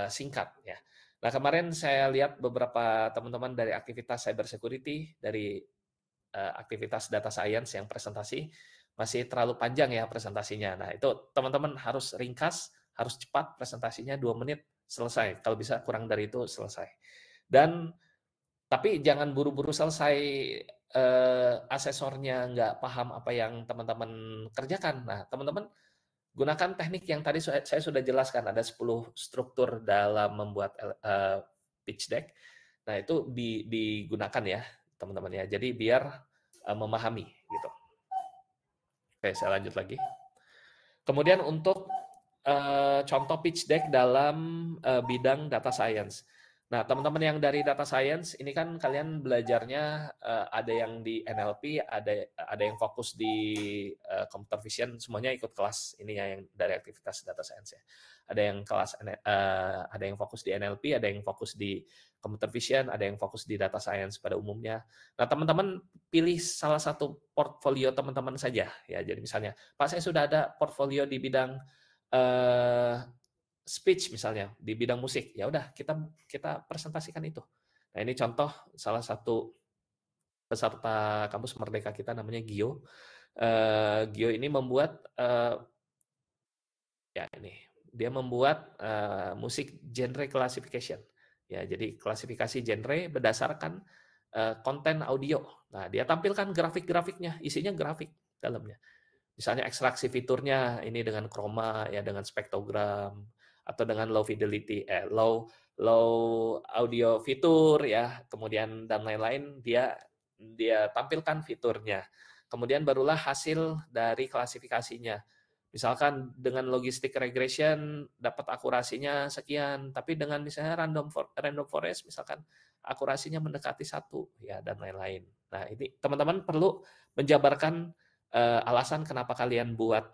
singkat. Ya. Nah, kemarin saya lihat beberapa teman-teman dari aktivitas cyber security, dari aktivitas data science yang presentasi, masih terlalu panjang ya presentasinya. Nah, itu teman-teman harus ringkas, harus cepat presentasinya 2 menit selesai. Kalau bisa kurang dari itu selesai. Dan tapi jangan buru-buru selesai, asesornya nggak paham apa yang teman-teman kerjakan. Nah, teman-teman gunakan teknik yang tadi saya sudah jelaskan, ada 10 struktur dalam membuat pitch deck. Nah, itu digunakan ya, teman-teman ya. Jadi biar memahami gitu. Oke, saya lanjut lagi. Kemudian untuk contoh pitch deck dalam bidang data science. Nah, teman-teman yang dari data science ini kan kalian belajarnya ada yang di NLP, ada yang fokus di computer vision, semuanya ikut kelas ini ya yang dari aktivitas data science ya. Ada yang ada yang fokus di NLP, ada yang fokus di computer vision, ada yang fokus di data science pada umumnya. Nah, teman-teman pilih salah satu portfolio teman-teman saja ya. Jadi misalnya, Pak, saya sudah ada portfolio di bidang speech misalnya, di bidang musik, ya udah kita presentasikan itu. Nah, ini contoh salah satu peserta kampus Merdeka kita namanya Gio. Gio ini membuat ya ini, dia membuat musik genre classification. Ya, jadi klasifikasi genre berdasarkan konten audio. Nah, dia tampilkan grafik-grafiknya, isinya grafik dalamnya. Misalnya ekstraksi fiturnya ini dengan chroma ya, dengan spektrogram, atau dengan low fidelity low audio fitur ya, kemudian dan lain-lain, dia tampilkan fiturnya. Kemudian barulah hasil dari klasifikasinya. Misalkan dengan logistic regression dapat akurasinya sekian, tapi dengan misalnya random forest misalkan akurasinya mendekati 1 ya, dan lain-lain. Nah, ini teman-teman perlu menjabarkan alasan kenapa kalian buat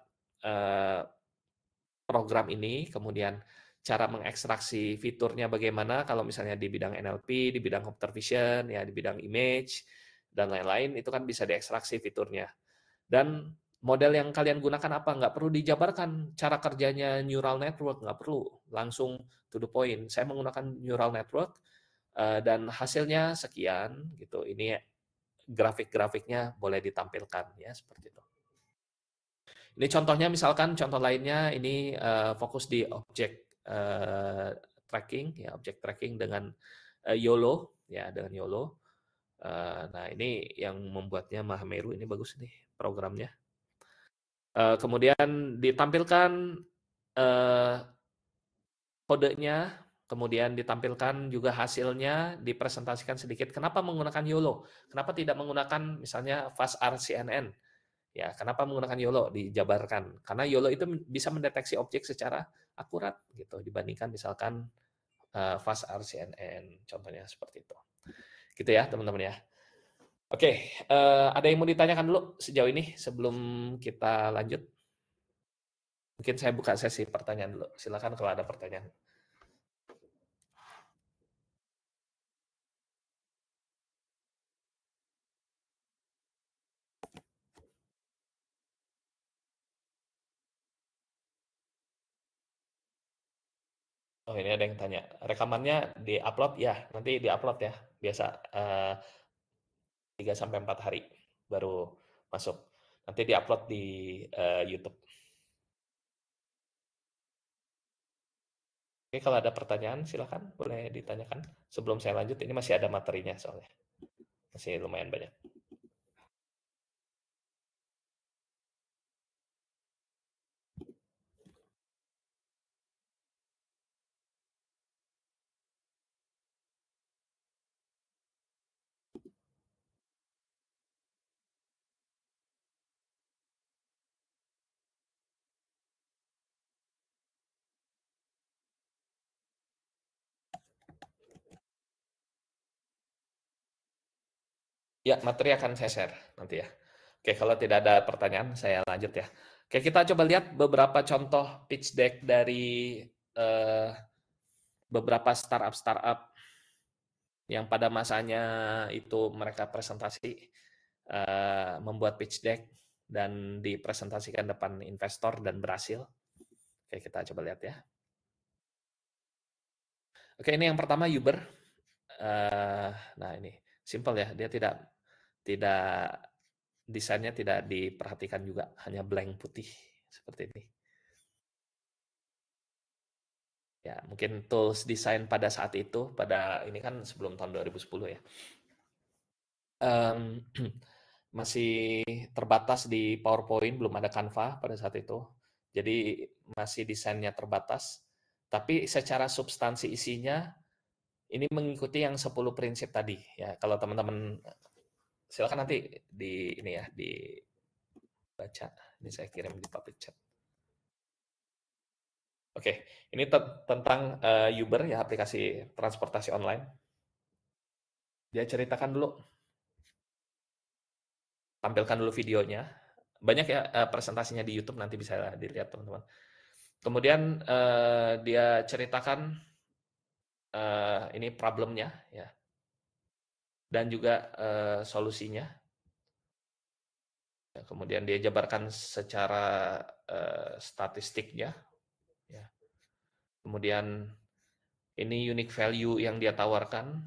program ini, kemudian cara mengekstraksi fiturnya bagaimana, kalau misalnya di bidang NLP, di bidang computer vision, ya di bidang image, dan lain-lain, itu kan bisa diekstraksi fiturnya. Dan model yang kalian gunakan apa? Nggak perlu dijabarkan cara kerjanya neural network, nggak perlu. Langsung to the point. Saya menggunakan neural network, dan hasilnya sekian, gitu. Ini grafik-grafiknya boleh ditampilkan, ya seperti itu. Ini contohnya, misalkan contoh lainnya ini fokus di object tracking ya, object tracking dengan YOLO ya, dengan YOLO. Nah, ini yang membuatnya Mahameru, ini bagus nih programnya. Kemudian ditampilkan kodenya, kemudian ditampilkan juga hasilnya, dipresentasikan sedikit. Kenapa menggunakan YOLO? Kenapa tidak menggunakan misalnya FastRCNN? Ya, kenapa menggunakan YOLO? Dijabarkan. Karena YOLO itu bisa mendeteksi objek secara akurat gitu dibandingkan misalkan FastRCNN, contohnya seperti itu. Gitu ya, teman-teman ya. Oke, ada yang mau ditanyakan dulu sejauh ini sebelum kita lanjut? Mungkin saya buka sesi pertanyaan dulu. Silakan kalau ada pertanyaan. Oh, ini ada yang tanya. Rekamannya di-upload ya? Nanti di-upload ya. Biasa 3-4 hari baru masuk. Nanti di-upload di YouTube. Oke, kalau ada pertanyaan silakan boleh ditanyakan. Sebelum saya lanjut, ini masih ada materinya soalnya. Masih lumayan banyak. Ya, materi akan saya share nanti ya. Oke, kalau tidak ada pertanyaan, saya lanjut ya. Oke, kita coba lihat beberapa contoh pitch deck dari beberapa startup-startup yang pada masanya itu mereka presentasi, membuat pitch deck dan dipresentasikan depan investor dan berhasil. Oke, kita coba lihat ya. Oke, ini yang pertama Uber. Nah ini simple ya, dia tidak desainnya tidak diperhatikan juga, hanya blank putih seperti ini. Ya, mungkin tools desain pada saat itu, ini kan sebelum tahun 2010 ya. Masih terbatas di PowerPoint, belum ada Canva pada saat itu. Jadi masih desainnya terbatas. Tapi secara substansi isinya, ini mengikuti yang 10 prinsip tadi. Ya, kalau teman-teman silakan nanti dibaca. Ini saya kirim di public chat. Oke, ini tentang Uber ya, aplikasi transportasi online. Dia ceritakan dulu, tampilkan dulu videonya. Banyak ya presentasinya di YouTube, nanti bisa dilihat teman-teman. Kemudian dia ceritakan ini problemnya ya, dan juga solusinya. Kemudian dia jabarkan secara statistiknya. Ya. Kemudian ini unique value yang dia tawarkan.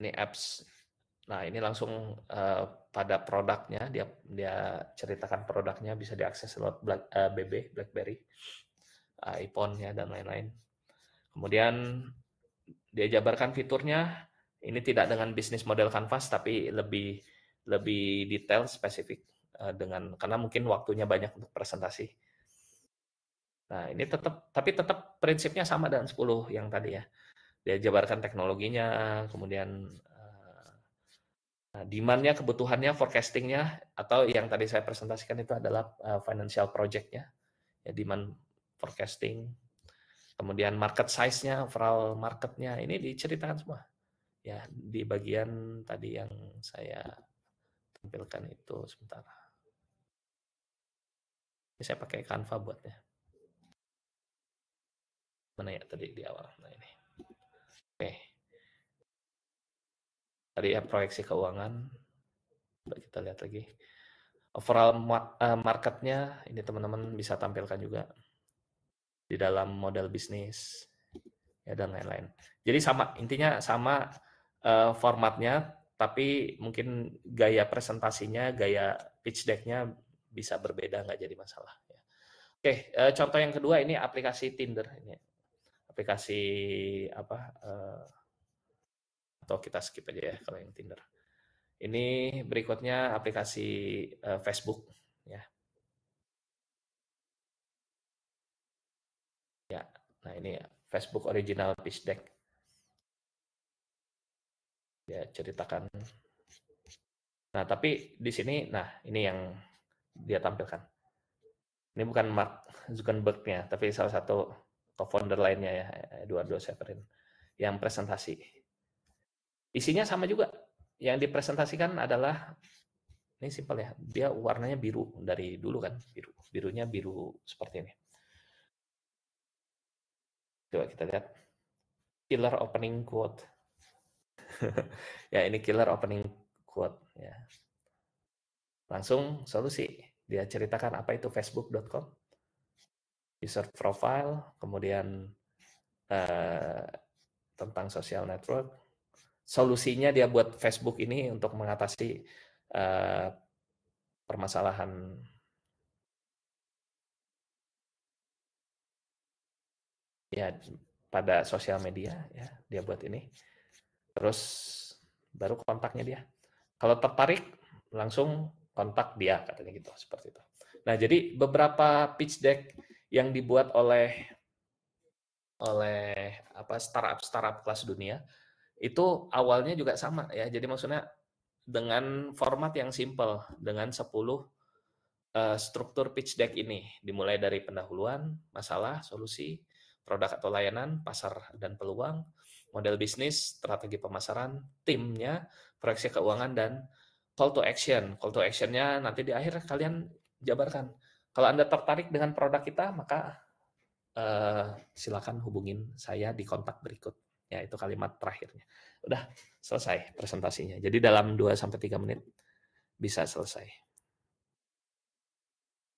Ini apps. Nah ini langsung pada produknya, dia ceritakan produknya bisa diakses lewat BlackBerry, iPhone ya dan lain-lain. Kemudian dia jabarkan fiturnya. Ini tidak dengan bisnis model Canvas, tapi lebih detail, spesifik karena mungkin waktunya banyak untuk presentasi. Nah, ini tapi tetap prinsipnya sama dengan 10 yang tadi ya. Dia jabarkan teknologinya, kemudian demand-nya, kebutuhannya, forecasting-nya, atau yang tadi saya presentasikan itu adalah financial project-nya, ya, demand forecasting, kemudian market size-nya, overall market-nya, ini diceritakan semua. Ya, di bagian tadi yang saya tampilkan itu sebentar. Ini saya pakai Canva buatnya. Mana ya tadi di awal? Nah ini. Oke. Tadi ya proyeksi keuangan. Coba kita lihat lagi. Overall marketnya, ini teman-teman bisa tampilkan juga di dalam model bisnis ya dan lain-lain. Jadi sama, intinya sama formatnya, tapi mungkin gaya presentasinya, gaya pitch deck-nya bisa berbeda, nggak jadi masalah. Ya. Oke, contoh yang kedua ini aplikasi Tinder. Ini aplikasi apa? Atau kita skip aja ya kalau yang Tinder. Ini berikutnya aplikasi Facebook. Ya. Ya, nah ini ya, Facebook original pitch deck. Ya, ceritakan. Nah, tapi di sini, nah ini yang dia tampilkan. Ini bukan Mark Zuckerberg-nya, tapi salah satu co-founder lainnya ya, Eduardo Severin, yang presentasi. Isinya sama juga. Yang dipresentasikan adalah, ini simpel ya, dia warnanya biru dari dulu kan, biru. Birunya biru seperti ini. Coba kita lihat. Killer opening quote. Ya, ini killer opening quote. Ya. Langsung solusi. Dia ceritakan apa itu facebook.com, user profile, kemudian tentang social network. Solusinya dia buat Facebook ini untuk mengatasi permasalahan ya pada sosial media ya dia buat ini. Terus baru kontaknya dia. Kalau tertarik langsung kontak dia katanya gitu seperti itu. Nah, jadi beberapa pitch deck yang dibuat oleh startup kelas dunia itu awalnya juga sama ya. Jadi maksudnya dengan format yang simple dengan 10 struktur pitch deck ini dimulai dari pendahuluan, masalah, solusi, produk atau layanan, pasar dan peluang, model bisnis, strategi pemasaran, timnya, proyeksi keuangan dan call to action. Call to action-nya nanti di akhir kalian jabarkan. Kalau Anda tertarik dengan produk kita, maka silakan hubungin saya di kontak berikut. Ya, itu kalimat terakhirnya. Udah selesai presentasinya. Jadi dalam 2-3 menit bisa selesai.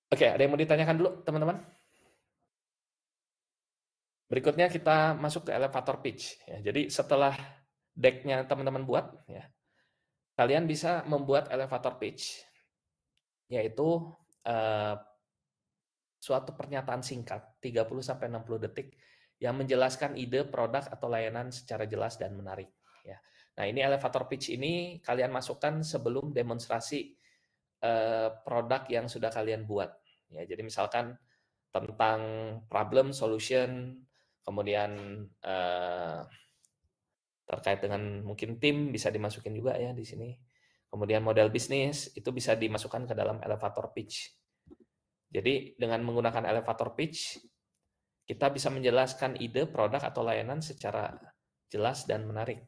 Oke, ada yang mau ditanyakan dulu, teman-teman? Berikutnya kita masuk ke elevator pitch. Ya, jadi setelah deck-nya teman-teman buat, ya, kalian bisa membuat elevator pitch, yaitu suatu pernyataan singkat, 30-60 detik, yang menjelaskan ide, produk, atau layanan secara jelas dan menarik. Ya. Nah, ini elevator pitch ini kalian masukkan sebelum demonstrasi produk yang sudah kalian buat. Ya, jadi misalkan tentang problem, solution, kemudian terkait dengan mungkin tim bisa dimasukin juga ya di sini. Kemudian model bisnis itu bisa dimasukkan ke dalam elevator pitch. Jadi dengan menggunakan elevator pitch, kita bisa menjelaskan ide, produk, atau layanan secara jelas dan menarik.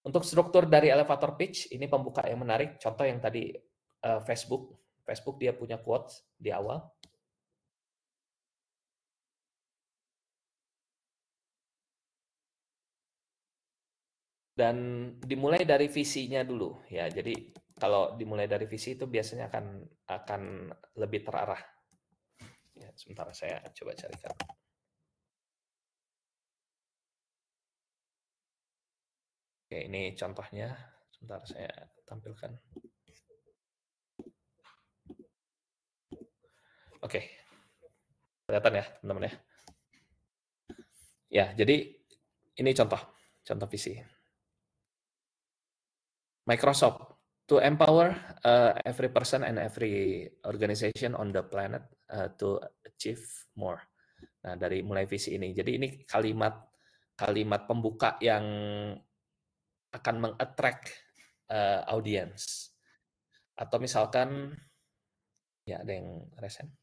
Untuk struktur dari elevator pitch, ini pembuka yang menarik. Contoh yang tadi Facebook. Facebook dia punya quotes di awal. Dan dimulai dari visinya dulu ya. Jadi kalau dimulai dari visi itu biasanya akan lebih terarah. Ya, sebentar saya coba carikan. Oke, ini contohnya. Sebentar saya tampilkan. Oke. Kelihatan ya, teman-teman ya. Ya, jadi ini contoh visi. Microsoft to empower every person and every organization on the planet to achieve more. Nah, dari mulai visi ini. Jadi ini kalimat pembuka yang akan meng-attract audience. Atau misalkan ya ada yang resen.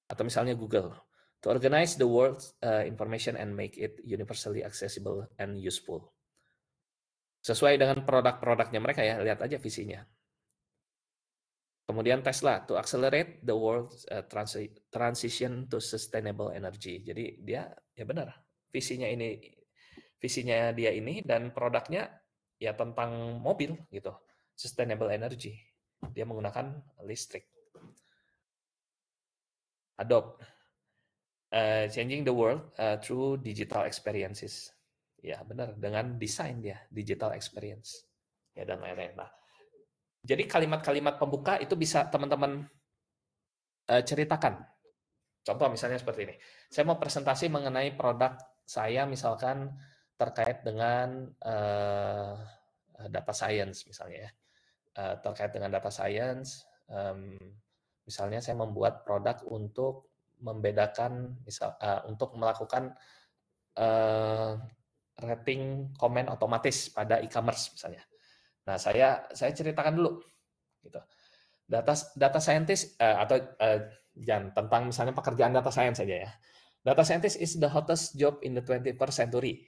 Atau misalnya Google to organize the world's information and make it universally accessible and useful. Sesuai dengan produk-produknya mereka ya, lihat aja visinya. Kemudian Tesla to accelerate the world's transition to sustainable energy. Jadi dia ya benar, visinya dia ini dan produknya ya tentang mobil gitu, sustainable energy. Dia menggunakan listrik. Adobe changing the world through digital experiences. Ya benar, dengan desain dia digital experience ya dan lain-lain. Nah, jadi kalimat-kalimat pembuka itu bisa teman-teman ceritakan. Contoh misalnya seperti ini. Saya mau presentasi mengenai produk saya misalkan terkait dengan data science misalnya ya. Terkait dengan data science, misalnya saya membuat produk untuk membedakan untuk melakukan rating komen otomatis pada e-commerce misalnya. Nah, saya ceritakan dulu gitu. Data scientist atau jangan tentang misalnya pekerjaan data science saja ya. Data scientist is the hottest job in the 21st century.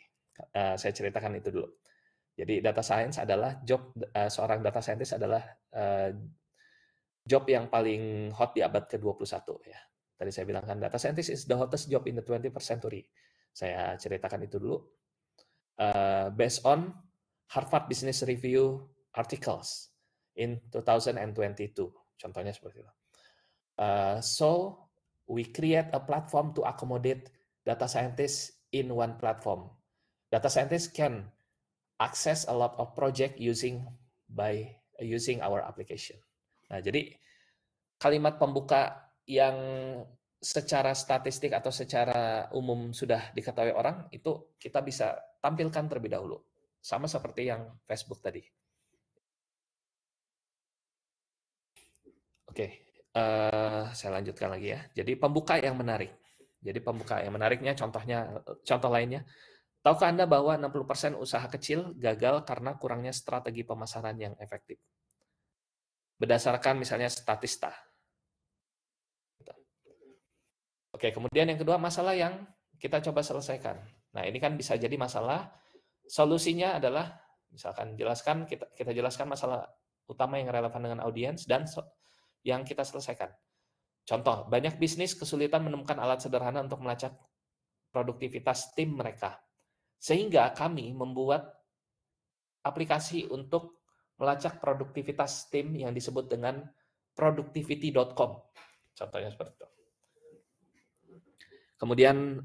Saya ceritakan itu dulu. Jadi data science adalah seorang data scientist adalah job yang paling hot di abad ke-21 ya. Tadi saya bilang kan data scientist is the hottest job in the 21st century. Saya ceritakan itu dulu. Based on Harvard Business Review articles in 2022. Contohnya seperti itu. So we create a platform to accommodate data scientists in one platform. Data scientists can access a lot of project using our application. Nah, jadi kalimat pembuka yang secara statistik atau secara umum sudah diketahui orang, itu kita bisa tampilkan terlebih dahulu. Sama seperti yang Facebook tadi. Oke, saya lanjutkan lagi ya. Jadi pembuka yang menarik. Jadi pembuka yang menariknya contoh lainnya. Tahukah Anda bahwa 60% usaha kecil gagal karena kurangnya strategi pemasaran yang efektif? Berdasarkan misalnya Statista. Oke, kemudian yang kedua masalah yang kita coba selesaikan. Nah, ini kan bisa jadi masalah, solusinya adalah misalkan kita jelaskan masalah utama yang relevan dengan audiens dan yang kita selesaikan. Contoh, banyak bisnis kesulitan menemukan alat sederhana untuk melacak produktivitas tim mereka. Sehingga kami membuat aplikasi untuk melacak produktivitas tim yang disebut dengan productivity.com. Contohnya seperti itu. Kemudian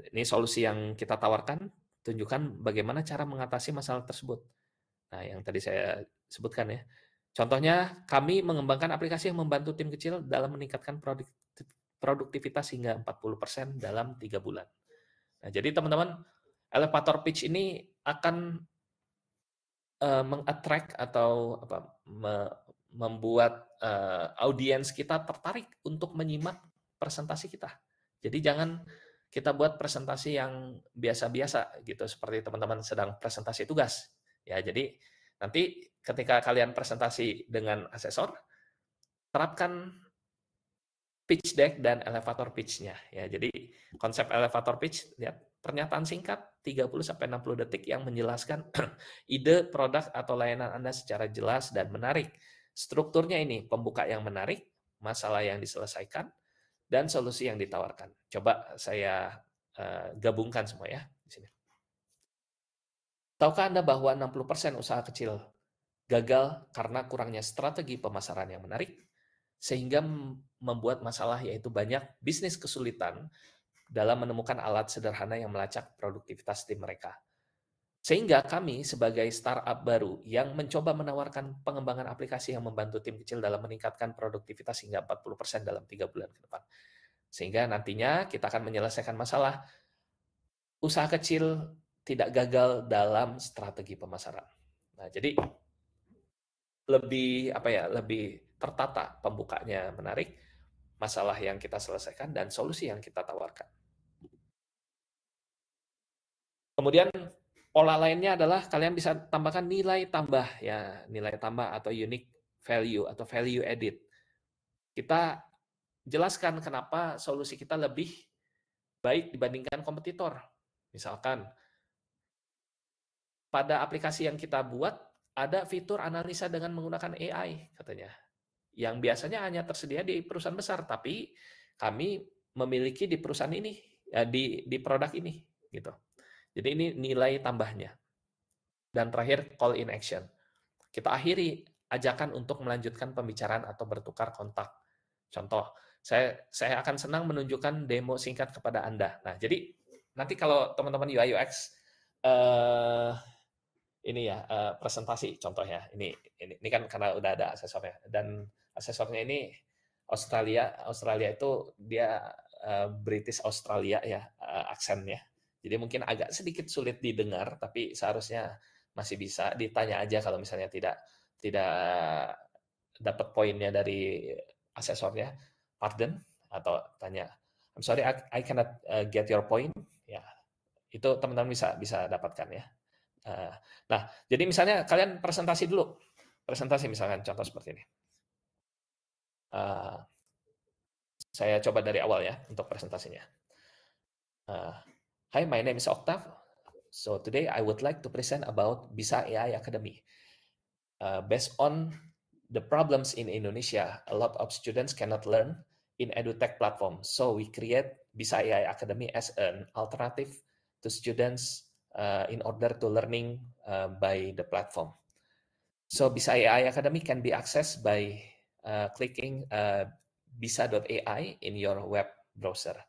ini solusi yang kita tawarkan, tunjukkan bagaimana cara mengatasi masalah tersebut. Nah, yang tadi saya sebutkan ya. Contohnya, kami mengembangkan aplikasi yang membantu tim kecil dalam meningkatkan produktivitas hingga 40% dalam 3 bulan. Nah, jadi teman-teman, elevator pitch ini akan meng-attract atau membuat audiens kita tertarik untuk menyimak presentasi kita. Jadi jangan kita buat presentasi yang biasa-biasa gitu, seperti teman-teman sedang presentasi tugas. Ya, jadi nanti ketika kalian presentasi dengan asesor, terapkan pitch deck dan elevator pitch-nya. Ya, jadi konsep elevator pitch, lihat pernyataan singkat 30-60 detik yang menjelaskan ide, produk, atau layanan Anda secara jelas dan menarik. Strukturnya ini, pembuka yang menarik, masalah yang diselesaikan, dan solusi yang ditawarkan. Coba saya gabungkan semua ya di sini. Tahukah Anda bahwa 60% usaha kecil gagal karena kurangnya strategi pemasaran yang menarik, sehingga membuat masalah yaitu banyak bisnis kesulitan dalam menemukan alat sederhana yang melacak produktivitas tim mereka. Sehingga kami sebagai startup baru yang mencoba menawarkan pengembangan aplikasi yang membantu tim kecil dalam meningkatkan produktivitas hingga 40% dalam 3 bulan ke depan. Sehingga nantinya kita akan menyelesaikan masalah usaha kecil tidak gagal dalam strategi pemasaran. Nah, jadi lebih tertata, pembukanya menarik, masalah yang kita selesaikan dan solusi yang kita tawarkan. Kemudian pola lainnya adalah kalian bisa tambahkan nilai tambah ya, nilai tambah atau unique value atau value added. Kita jelaskan kenapa solusi kita lebih baik dibandingkan kompetitor. Misalkan pada aplikasi yang kita buat ada fitur analisa dengan menggunakan AI katanya. Yang biasanya hanya tersedia di perusahaan besar, tapi kami memiliki di perusahaan ini, di produk ini gitu. Jadi ini nilai tambahnya. Dan terakhir, call in action. Kita akhiri ajakan untuk melanjutkan pembicaraan atau bertukar kontak. Contoh, saya akan senang menunjukkan demo singkat kepada Anda. Nah, jadi nanti kalau teman-teman UI UX ini ya presentasi contohnya. Ini kan karena udah ada asesornya, dan asesornya ini Australia itu dia British Australia ya aksennya. Jadi mungkin agak sedikit sulit didengar, tapi seharusnya masih bisa. Ditanya aja kalau misalnya tidak dapat poinnya dari asesornya, pardon, atau tanya, I'm sorry, I cannot get your point. Ya, itu teman-teman bisa dapatkan ya. Nah, jadi misalnya kalian presentasi dulu. Presentasi misalkan contoh seperti ini. Saya coba dari awal ya untuk presentasinya. Hi, my name is Octav. So today I would like to present about Bisa AI Academy. Based on the problems in Indonesia, a lot of students cannot learn in edutech platform. So we create Bisa AI Academy as an alternative to students in order to learning by the platform. So Bisa AI Academy can be accessed by clicking bisa.ai in your web browser.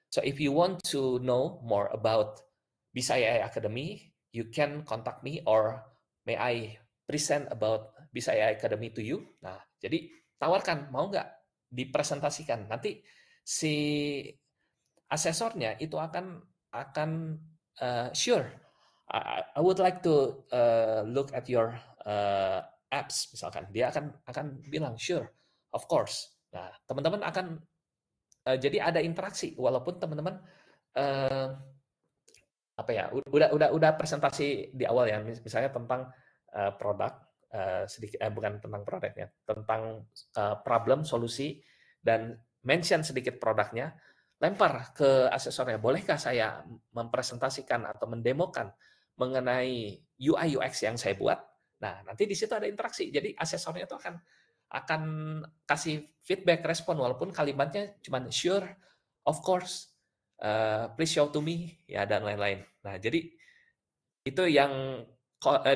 So if you want to know more about Bisa AI Academy, you can contact me or may I present about Bisa AI Academy to you. Nah, jadi tawarkan, mau nggak dipresentasikan? Nanti si asesornya itu akan sure, I would like to look at your apps misalkan, dia akan bilang sure, of course. Nah, teman-teman akan jadi ada interaksi walaupun teman-teman apa ya, udah presentasi di awal ya, misalnya tentang produk, sedikit bukan tentang produknya, tentang problem, solusi, dan mention sedikit produknya, lempar ke asesornya, bolehkah saya mempresentasikan atau mendemokan mengenai UI UX yang saya buat? Nah, nanti di situ ada interaksi. Jadi asesornya itu akan kasih feedback, respon, walaupun kalimatnya cuma sure, of course, please show to me, ya, dan lain-lain. Nah, jadi itu yang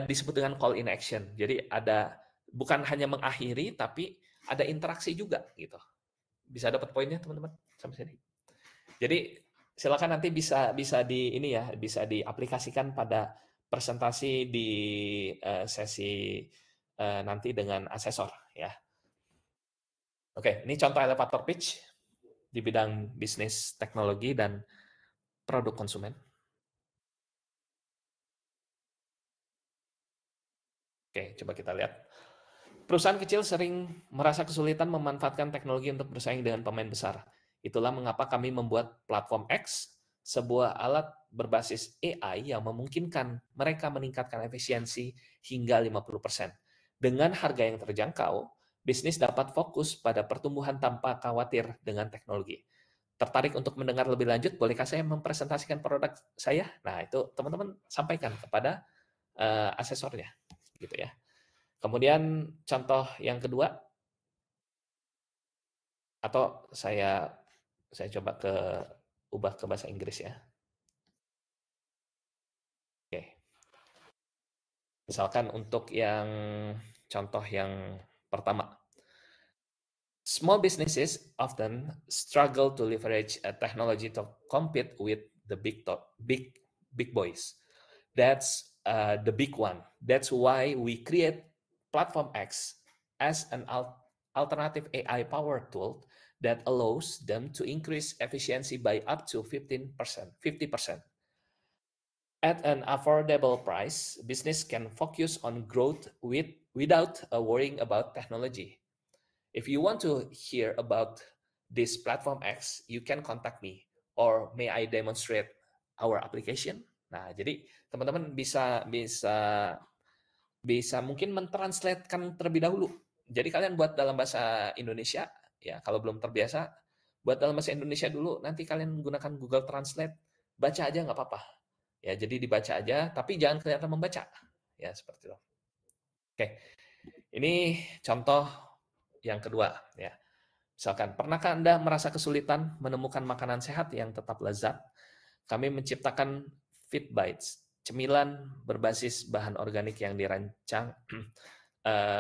disebut dengan call in action. Jadi ada bukan hanya mengakhiri, tapi ada interaksi juga gitu. Bisa dapat poinnya teman-teman sampai sini. Jadi silakan nanti bisa di ini ya, bisa diaplikasikan pada presentasi di sesi nanti dengan asesor ya. Oke, ini contoh elevator pitch di bidang bisnis teknologi dan produk konsumen. Oke, coba kita lihat. Perusahaan kecil sering merasa kesulitan memanfaatkan teknologi untuk bersaing dengan pemain besar. Itulah mengapa kami membuat platform X, sebuah alat berbasis AI yang memungkinkan mereka meningkatkan efisiensi hingga 50%. Dengan harga yang terjangkau, bisnis dapat fokus pada pertumbuhan tanpa khawatir dengan teknologi. Tertarik untuk mendengar lebih lanjut, bolehkah saya mempresentasikan produk saya? Nah, itu teman-teman sampaikan kepada asesornya, gitu ya. Kemudian contoh yang kedua, atau saya coba ubah ke bahasa Inggris ya. Oke. Misalkan untuk yang contoh yang pertama. Small businesses often struggle to leverage technology to compete with the big boys. That's the big one. That's why we create Platform X as an alternative AI-powered tool that allows them to increase efficiency by up to 50%. At an affordable price, business can focus on growth without worrying about technology. If you want to hear about this Platform X, you can contact me, or may I demonstrate our application? Nah, jadi teman-teman bisa mungkin mentranslatekan terlebih dahulu. Jadi kalian buat dalam bahasa Indonesia, ya kalau belum terbiasa, buat dalam bahasa Indonesia dulu, nanti kalian gunakan Google Translate, baca aja nggak apa-apa. Ya, jadi dibaca aja, tapi jangan kelihatan membaca. Ya, seperti itu. Oke, ini contoh yang kedua. Ya. Misalkan, pernahkah Anda merasa kesulitan menemukan makanan sehat yang tetap lezat? Kami menciptakan Fit Bites, cemilan berbasis bahan organik yang dirancang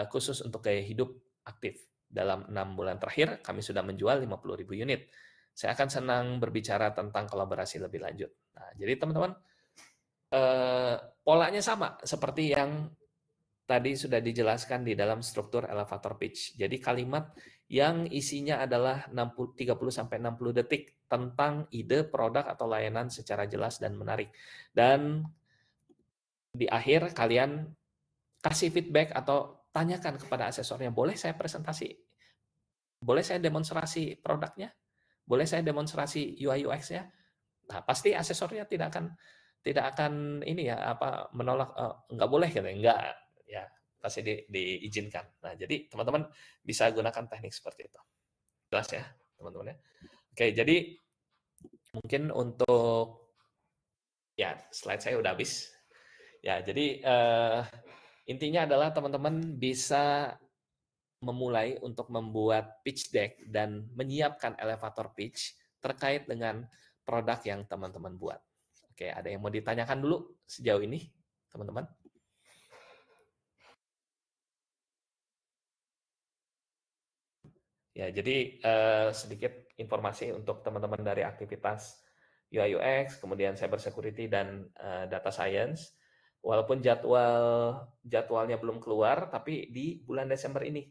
khusus untuk gaya hidup aktif. Dalam 6 bulan terakhir, kami sudah menjual 50.000 unit. Saya akan senang berbicara tentang kolaborasi lebih lanjut. Nah, jadi teman-teman, polanya sama seperti yang tadi sudah dijelaskan di dalam struktur elevator pitch. Jadi kalimat yang isinya adalah 30-60 detik tentang ide, produk, atau layanan secara jelas dan menarik. Dan di akhir kalian kasih feedback atau tanyakan kepada asesornya, boleh saya presentasi? Boleh saya demonstrasi produknya? Boleh saya demonstrasi UI UX-nya? Nah, pasti asesornya tidak akan ini ya menolak, nggak boleh gitu, enggak ya, pasti diizinkan. Nah, jadi teman-teman bisa gunakan teknik seperti itu. Jelas ya, teman-teman ya. Oke, jadi mungkin untuk ya slide saya udah habis. Ya, jadi intinya adalah teman-teman bisa memulai untuk membuat pitch deck dan menyiapkan elevator pitch terkait dengan produk yang teman-teman buat. Oke, ada yang mau ditanyakan dulu sejauh ini, teman-teman? Ya, jadi sedikit informasi untuk teman-teman dari aktivitas UI UX, kemudian cyber security dan data science. Walaupun jadwalnya belum keluar, tapi di bulan Desember ini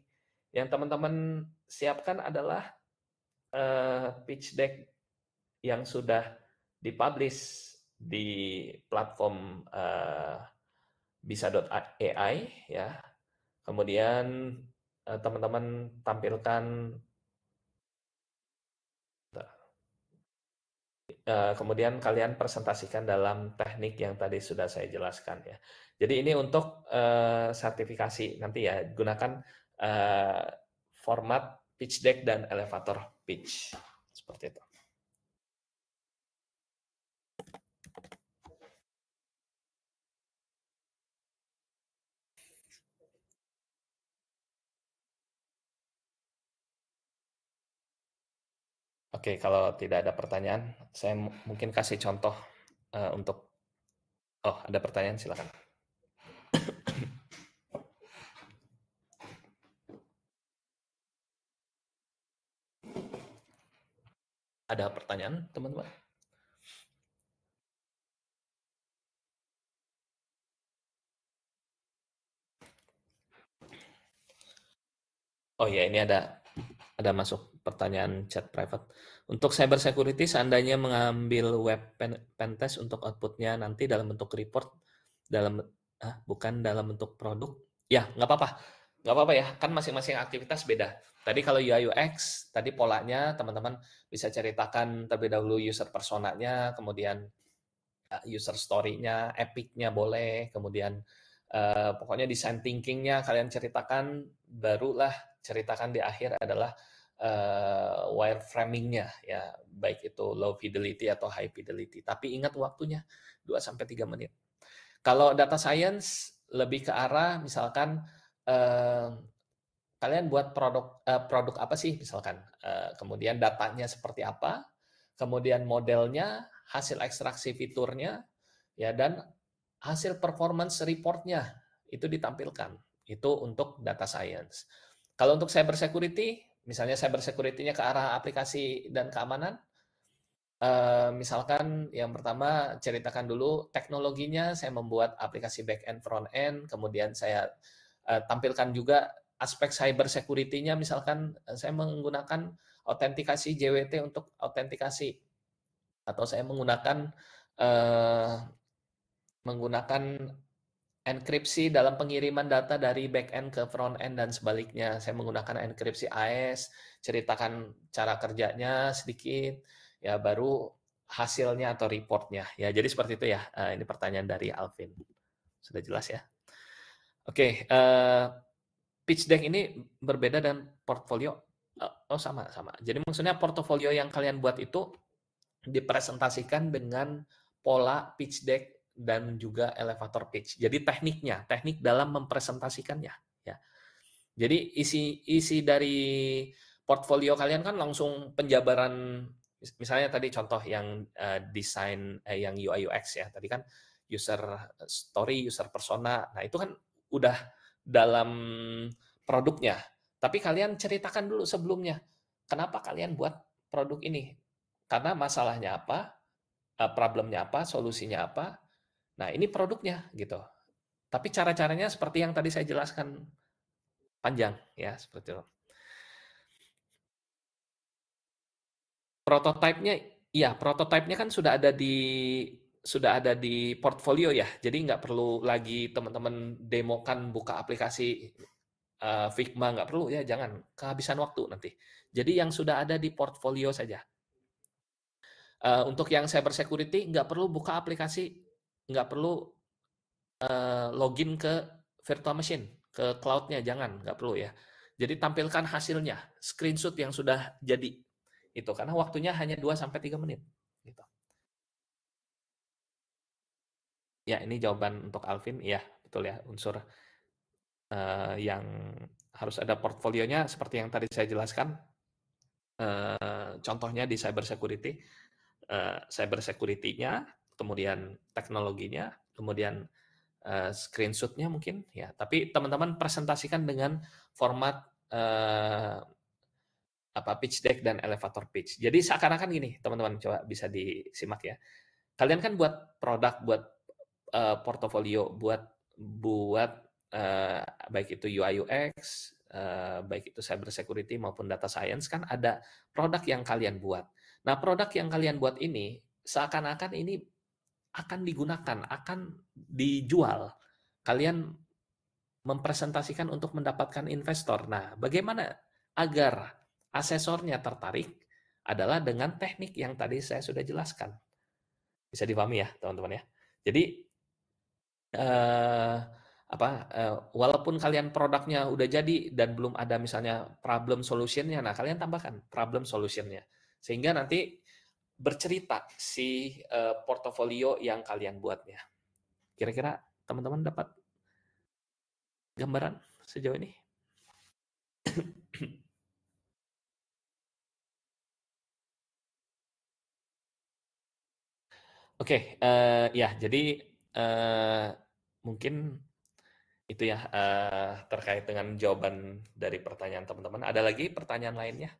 yang teman-teman siapkan adalah pitch deck yang sudah dipublish di platform bisa.ai ya. Kemudian teman-teman tampilkan kemudian kalian presentasikan dalam teknik yang tadi sudah saya jelaskan ya. Jadi ini untuk sertifikasi nanti ya, gunakan format pitch deck dan elevator pitch seperti itu. Oke, kalau tidak ada pertanyaan, saya mungkin kasih contoh untuk. Oh, ada pertanyaan, silakan. Ada pertanyaan, teman-teman? Oh ya, ini ada masuk pertanyaan chat private. Untuk cyber security, seandainya mengambil web pen test untuk outputnya nanti dalam bentuk report, bukan dalam bentuk produk, ya nggak apa-apa ya, kan masing-masing aktivitas beda. Tadi kalau UI UX, tadi polanya teman-teman bisa ceritakan terlebih dahulu user personanya, kemudian user story-nya, epic-nya boleh, kemudian pokoknya design thinking-nya kalian ceritakan, barulah ceritakan di akhir adalah wireframing-nya ya, baik itu low fidelity atau high fidelity. Tapi ingat waktunya 2-3 menit. Kalau data science lebih ke arah misalkan kalian buat produk apa sih misalkan, kemudian datanya seperti apa, kemudian modelnya, hasil ekstraksi fiturnya, ya, dan hasil performance report-nya itu ditampilkan. Itu untuk data science. Kalau untuk cyber security, misalnya cyber security-nya ke arah aplikasi dan keamanan, misalkan yang pertama ceritakan dulu teknologinya, saya membuat aplikasi back end front end, kemudian saya tampilkan juga aspek cyber security-nya, misalkan saya menggunakan autentikasi JWT untuk autentikasi, atau saya menggunakan enkripsi dalam pengiriman data dari back end ke front end dan sebaliknya. Saya menggunakan enkripsi AES, ceritakan cara kerjanya sedikit, ya baru hasilnya atau reportnya. Ya, jadi seperti itu ya. Ini pertanyaan dari Alvin. Sudah jelas ya? Oke, pitch deck ini berbeda dan portfolio. Oh, sama. Jadi maksudnya portofolio yang kalian buat itu dipresentasikan dengan pola pitch deck dan juga elevator pitch. Jadi teknik dalam mempresentasikannya ya. Jadi isi dari portfolio kalian kan langsung penjabaran, misalnya tadi contoh yang desain yang UI UX ya. Tadi kan user story, user persona. Nah, itu kan udah dalam produknya. Tapi kalian ceritakan dulu sebelumnya. Kenapa kalian buat produk ini? Karena masalahnya apa? Problemnya apa? Solusinya apa? Nah, ini produknya gitu. Tapi cara-caranya seperti yang tadi saya jelaskan panjang ya, seperti itu. Prototipenya kan sudah ada di portfolio ya. Jadi nggak perlu lagi teman-teman demokan buka aplikasi Figma, nggak perlu ya, jangan kehabisan waktu nanti. Jadi yang sudah ada di portfolio saja. Untuk yang cyber security nggak perlu buka aplikasi, nggak perlu login ke virtual machine, ke cloud-nya, jangan, nggak perlu ya. Jadi tampilkan hasilnya, screenshot yang sudah jadi. Itu karena waktunya hanya 2-3 menit. Gitu. Ya, ini jawaban untuk Alvin. Iya, betul ya, unsur yang harus ada portfolionya seperti yang tadi saya jelaskan. Contohnya di cyber security-nya, kemudian teknologinya, kemudian screenshot-nya mungkin ya. Tapi teman-teman presentasikan dengan format pitch deck dan elevator pitch. Jadi seakan-akan gini, teman-teman, coba bisa disimak ya. Kalian kan buat produk, buat portofolio, buat baik itu UI UX, baik itu cyber security maupun data science, kan ada produk yang kalian buat. Nah, produk yang kalian buat ini seakan-akan ini akan digunakan, akan dijual. Kalian mempresentasikan untuk mendapatkan investor. Nah, bagaimana agar asesornya tertarik adalah dengan teknik yang tadi saya sudah jelaskan. Bisa dipahami ya, teman-teman ya. Jadi walaupun kalian produknya udah jadi dan belum ada misalnya problem solutionnya, nah kalian tambahkan problem solutionnya sehingga nanti bercerita si portofolio yang kalian buatnya. Kira-kira teman-teman dapat gambaran sejauh ini? Oke, ya jadi mungkin itu ya terkait dengan jawaban dari pertanyaan teman-teman. Ada lagi pertanyaan lainnya?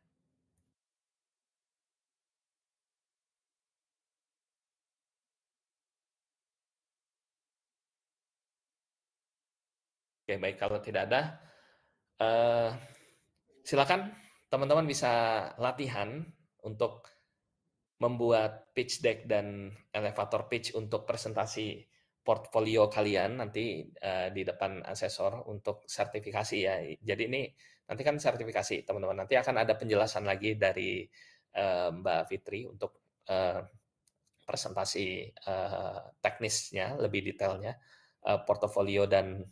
Oke, baik. Kalau tidak ada, silakan teman-teman bisa latihan untuk membuat pitch deck dan elevator pitch untuk presentasi portfolio kalian nanti di depan asesor untuk sertifikasi ya. Jadi ini nanti kan sertifikasi teman-teman. Nanti akan ada penjelasan lagi dari Mbak Fitri untuk presentasi teknisnya lebih detailnya, portofolio dan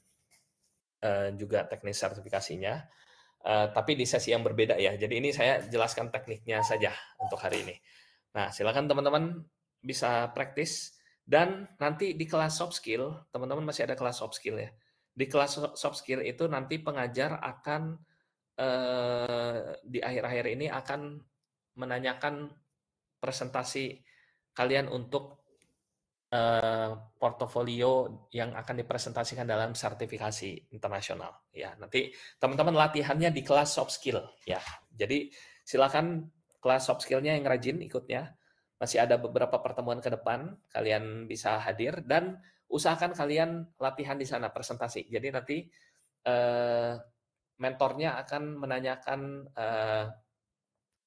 juga teknis sertifikasinya. Tapi di sesi yang berbeda ya. Jadi ini saya jelaskan tekniknya saja untuk hari ini. Nah, silakan teman-teman bisa praktis dan nanti di kelas soft skill, teman-teman masih ada kelas soft skill ya. Di kelas soft skill itu nanti pengajar akan di akhir-akhir ini akan menanyakan presentasi kalian untuk portofolio yang akan dipresentasikan dalam sertifikasi internasional ya. Nanti teman-teman latihannya di kelas soft skill ya. Jadi silakan kelas soft skill-nya yang rajin ikutnya. Masih ada beberapa pertemuan ke depan kalian bisa hadir dan usahakan kalian latihan di sana presentasi. Jadi nanti mentornya akan menanyakan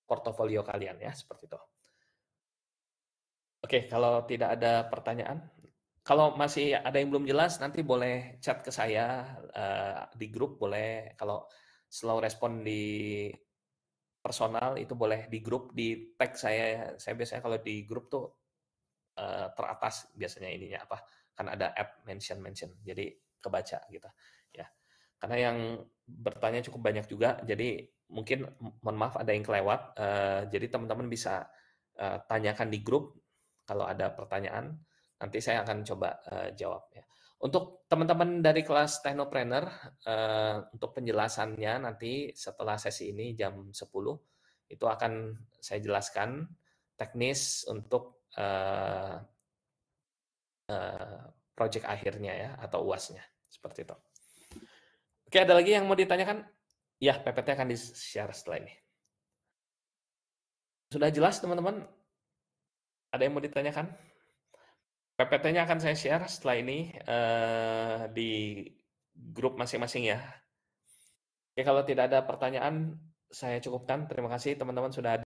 portofolio kalian ya, seperti itu. Oke, kalau tidak ada pertanyaan, kalau masih ada yang belum jelas, nanti boleh chat ke saya di grup, boleh. Kalau slow respon di personal, itu boleh di grup, di tag saya. Saya biasanya kalau di grup tuh teratas biasanya ininya apa, kan ada app mention, jadi kebaca gitu. Ya, karena yang bertanya cukup banyak juga, jadi mungkin mohon maaf ada yang kelewat. Jadi teman-teman bisa tanyakan di grup kalau ada pertanyaan, nanti saya akan coba jawab ya. Untuk teman-teman dari kelas Technopreneur, untuk penjelasannya nanti setelah sesi ini jam 10, itu akan saya jelaskan teknis untuk project akhirnya ya, atau UAS-nya, seperti itu. Oke, ada lagi yang mau ditanyakan? Ya, PPT akan di-share setelah ini. Sudah jelas teman-teman? Ada yang mau ditanyakan? PPT-nya akan saya share setelah ini di grup masing-masing ya. Oke, kalau tidak ada pertanyaan, saya cukupkan. Terima kasih teman-teman sudah hadir.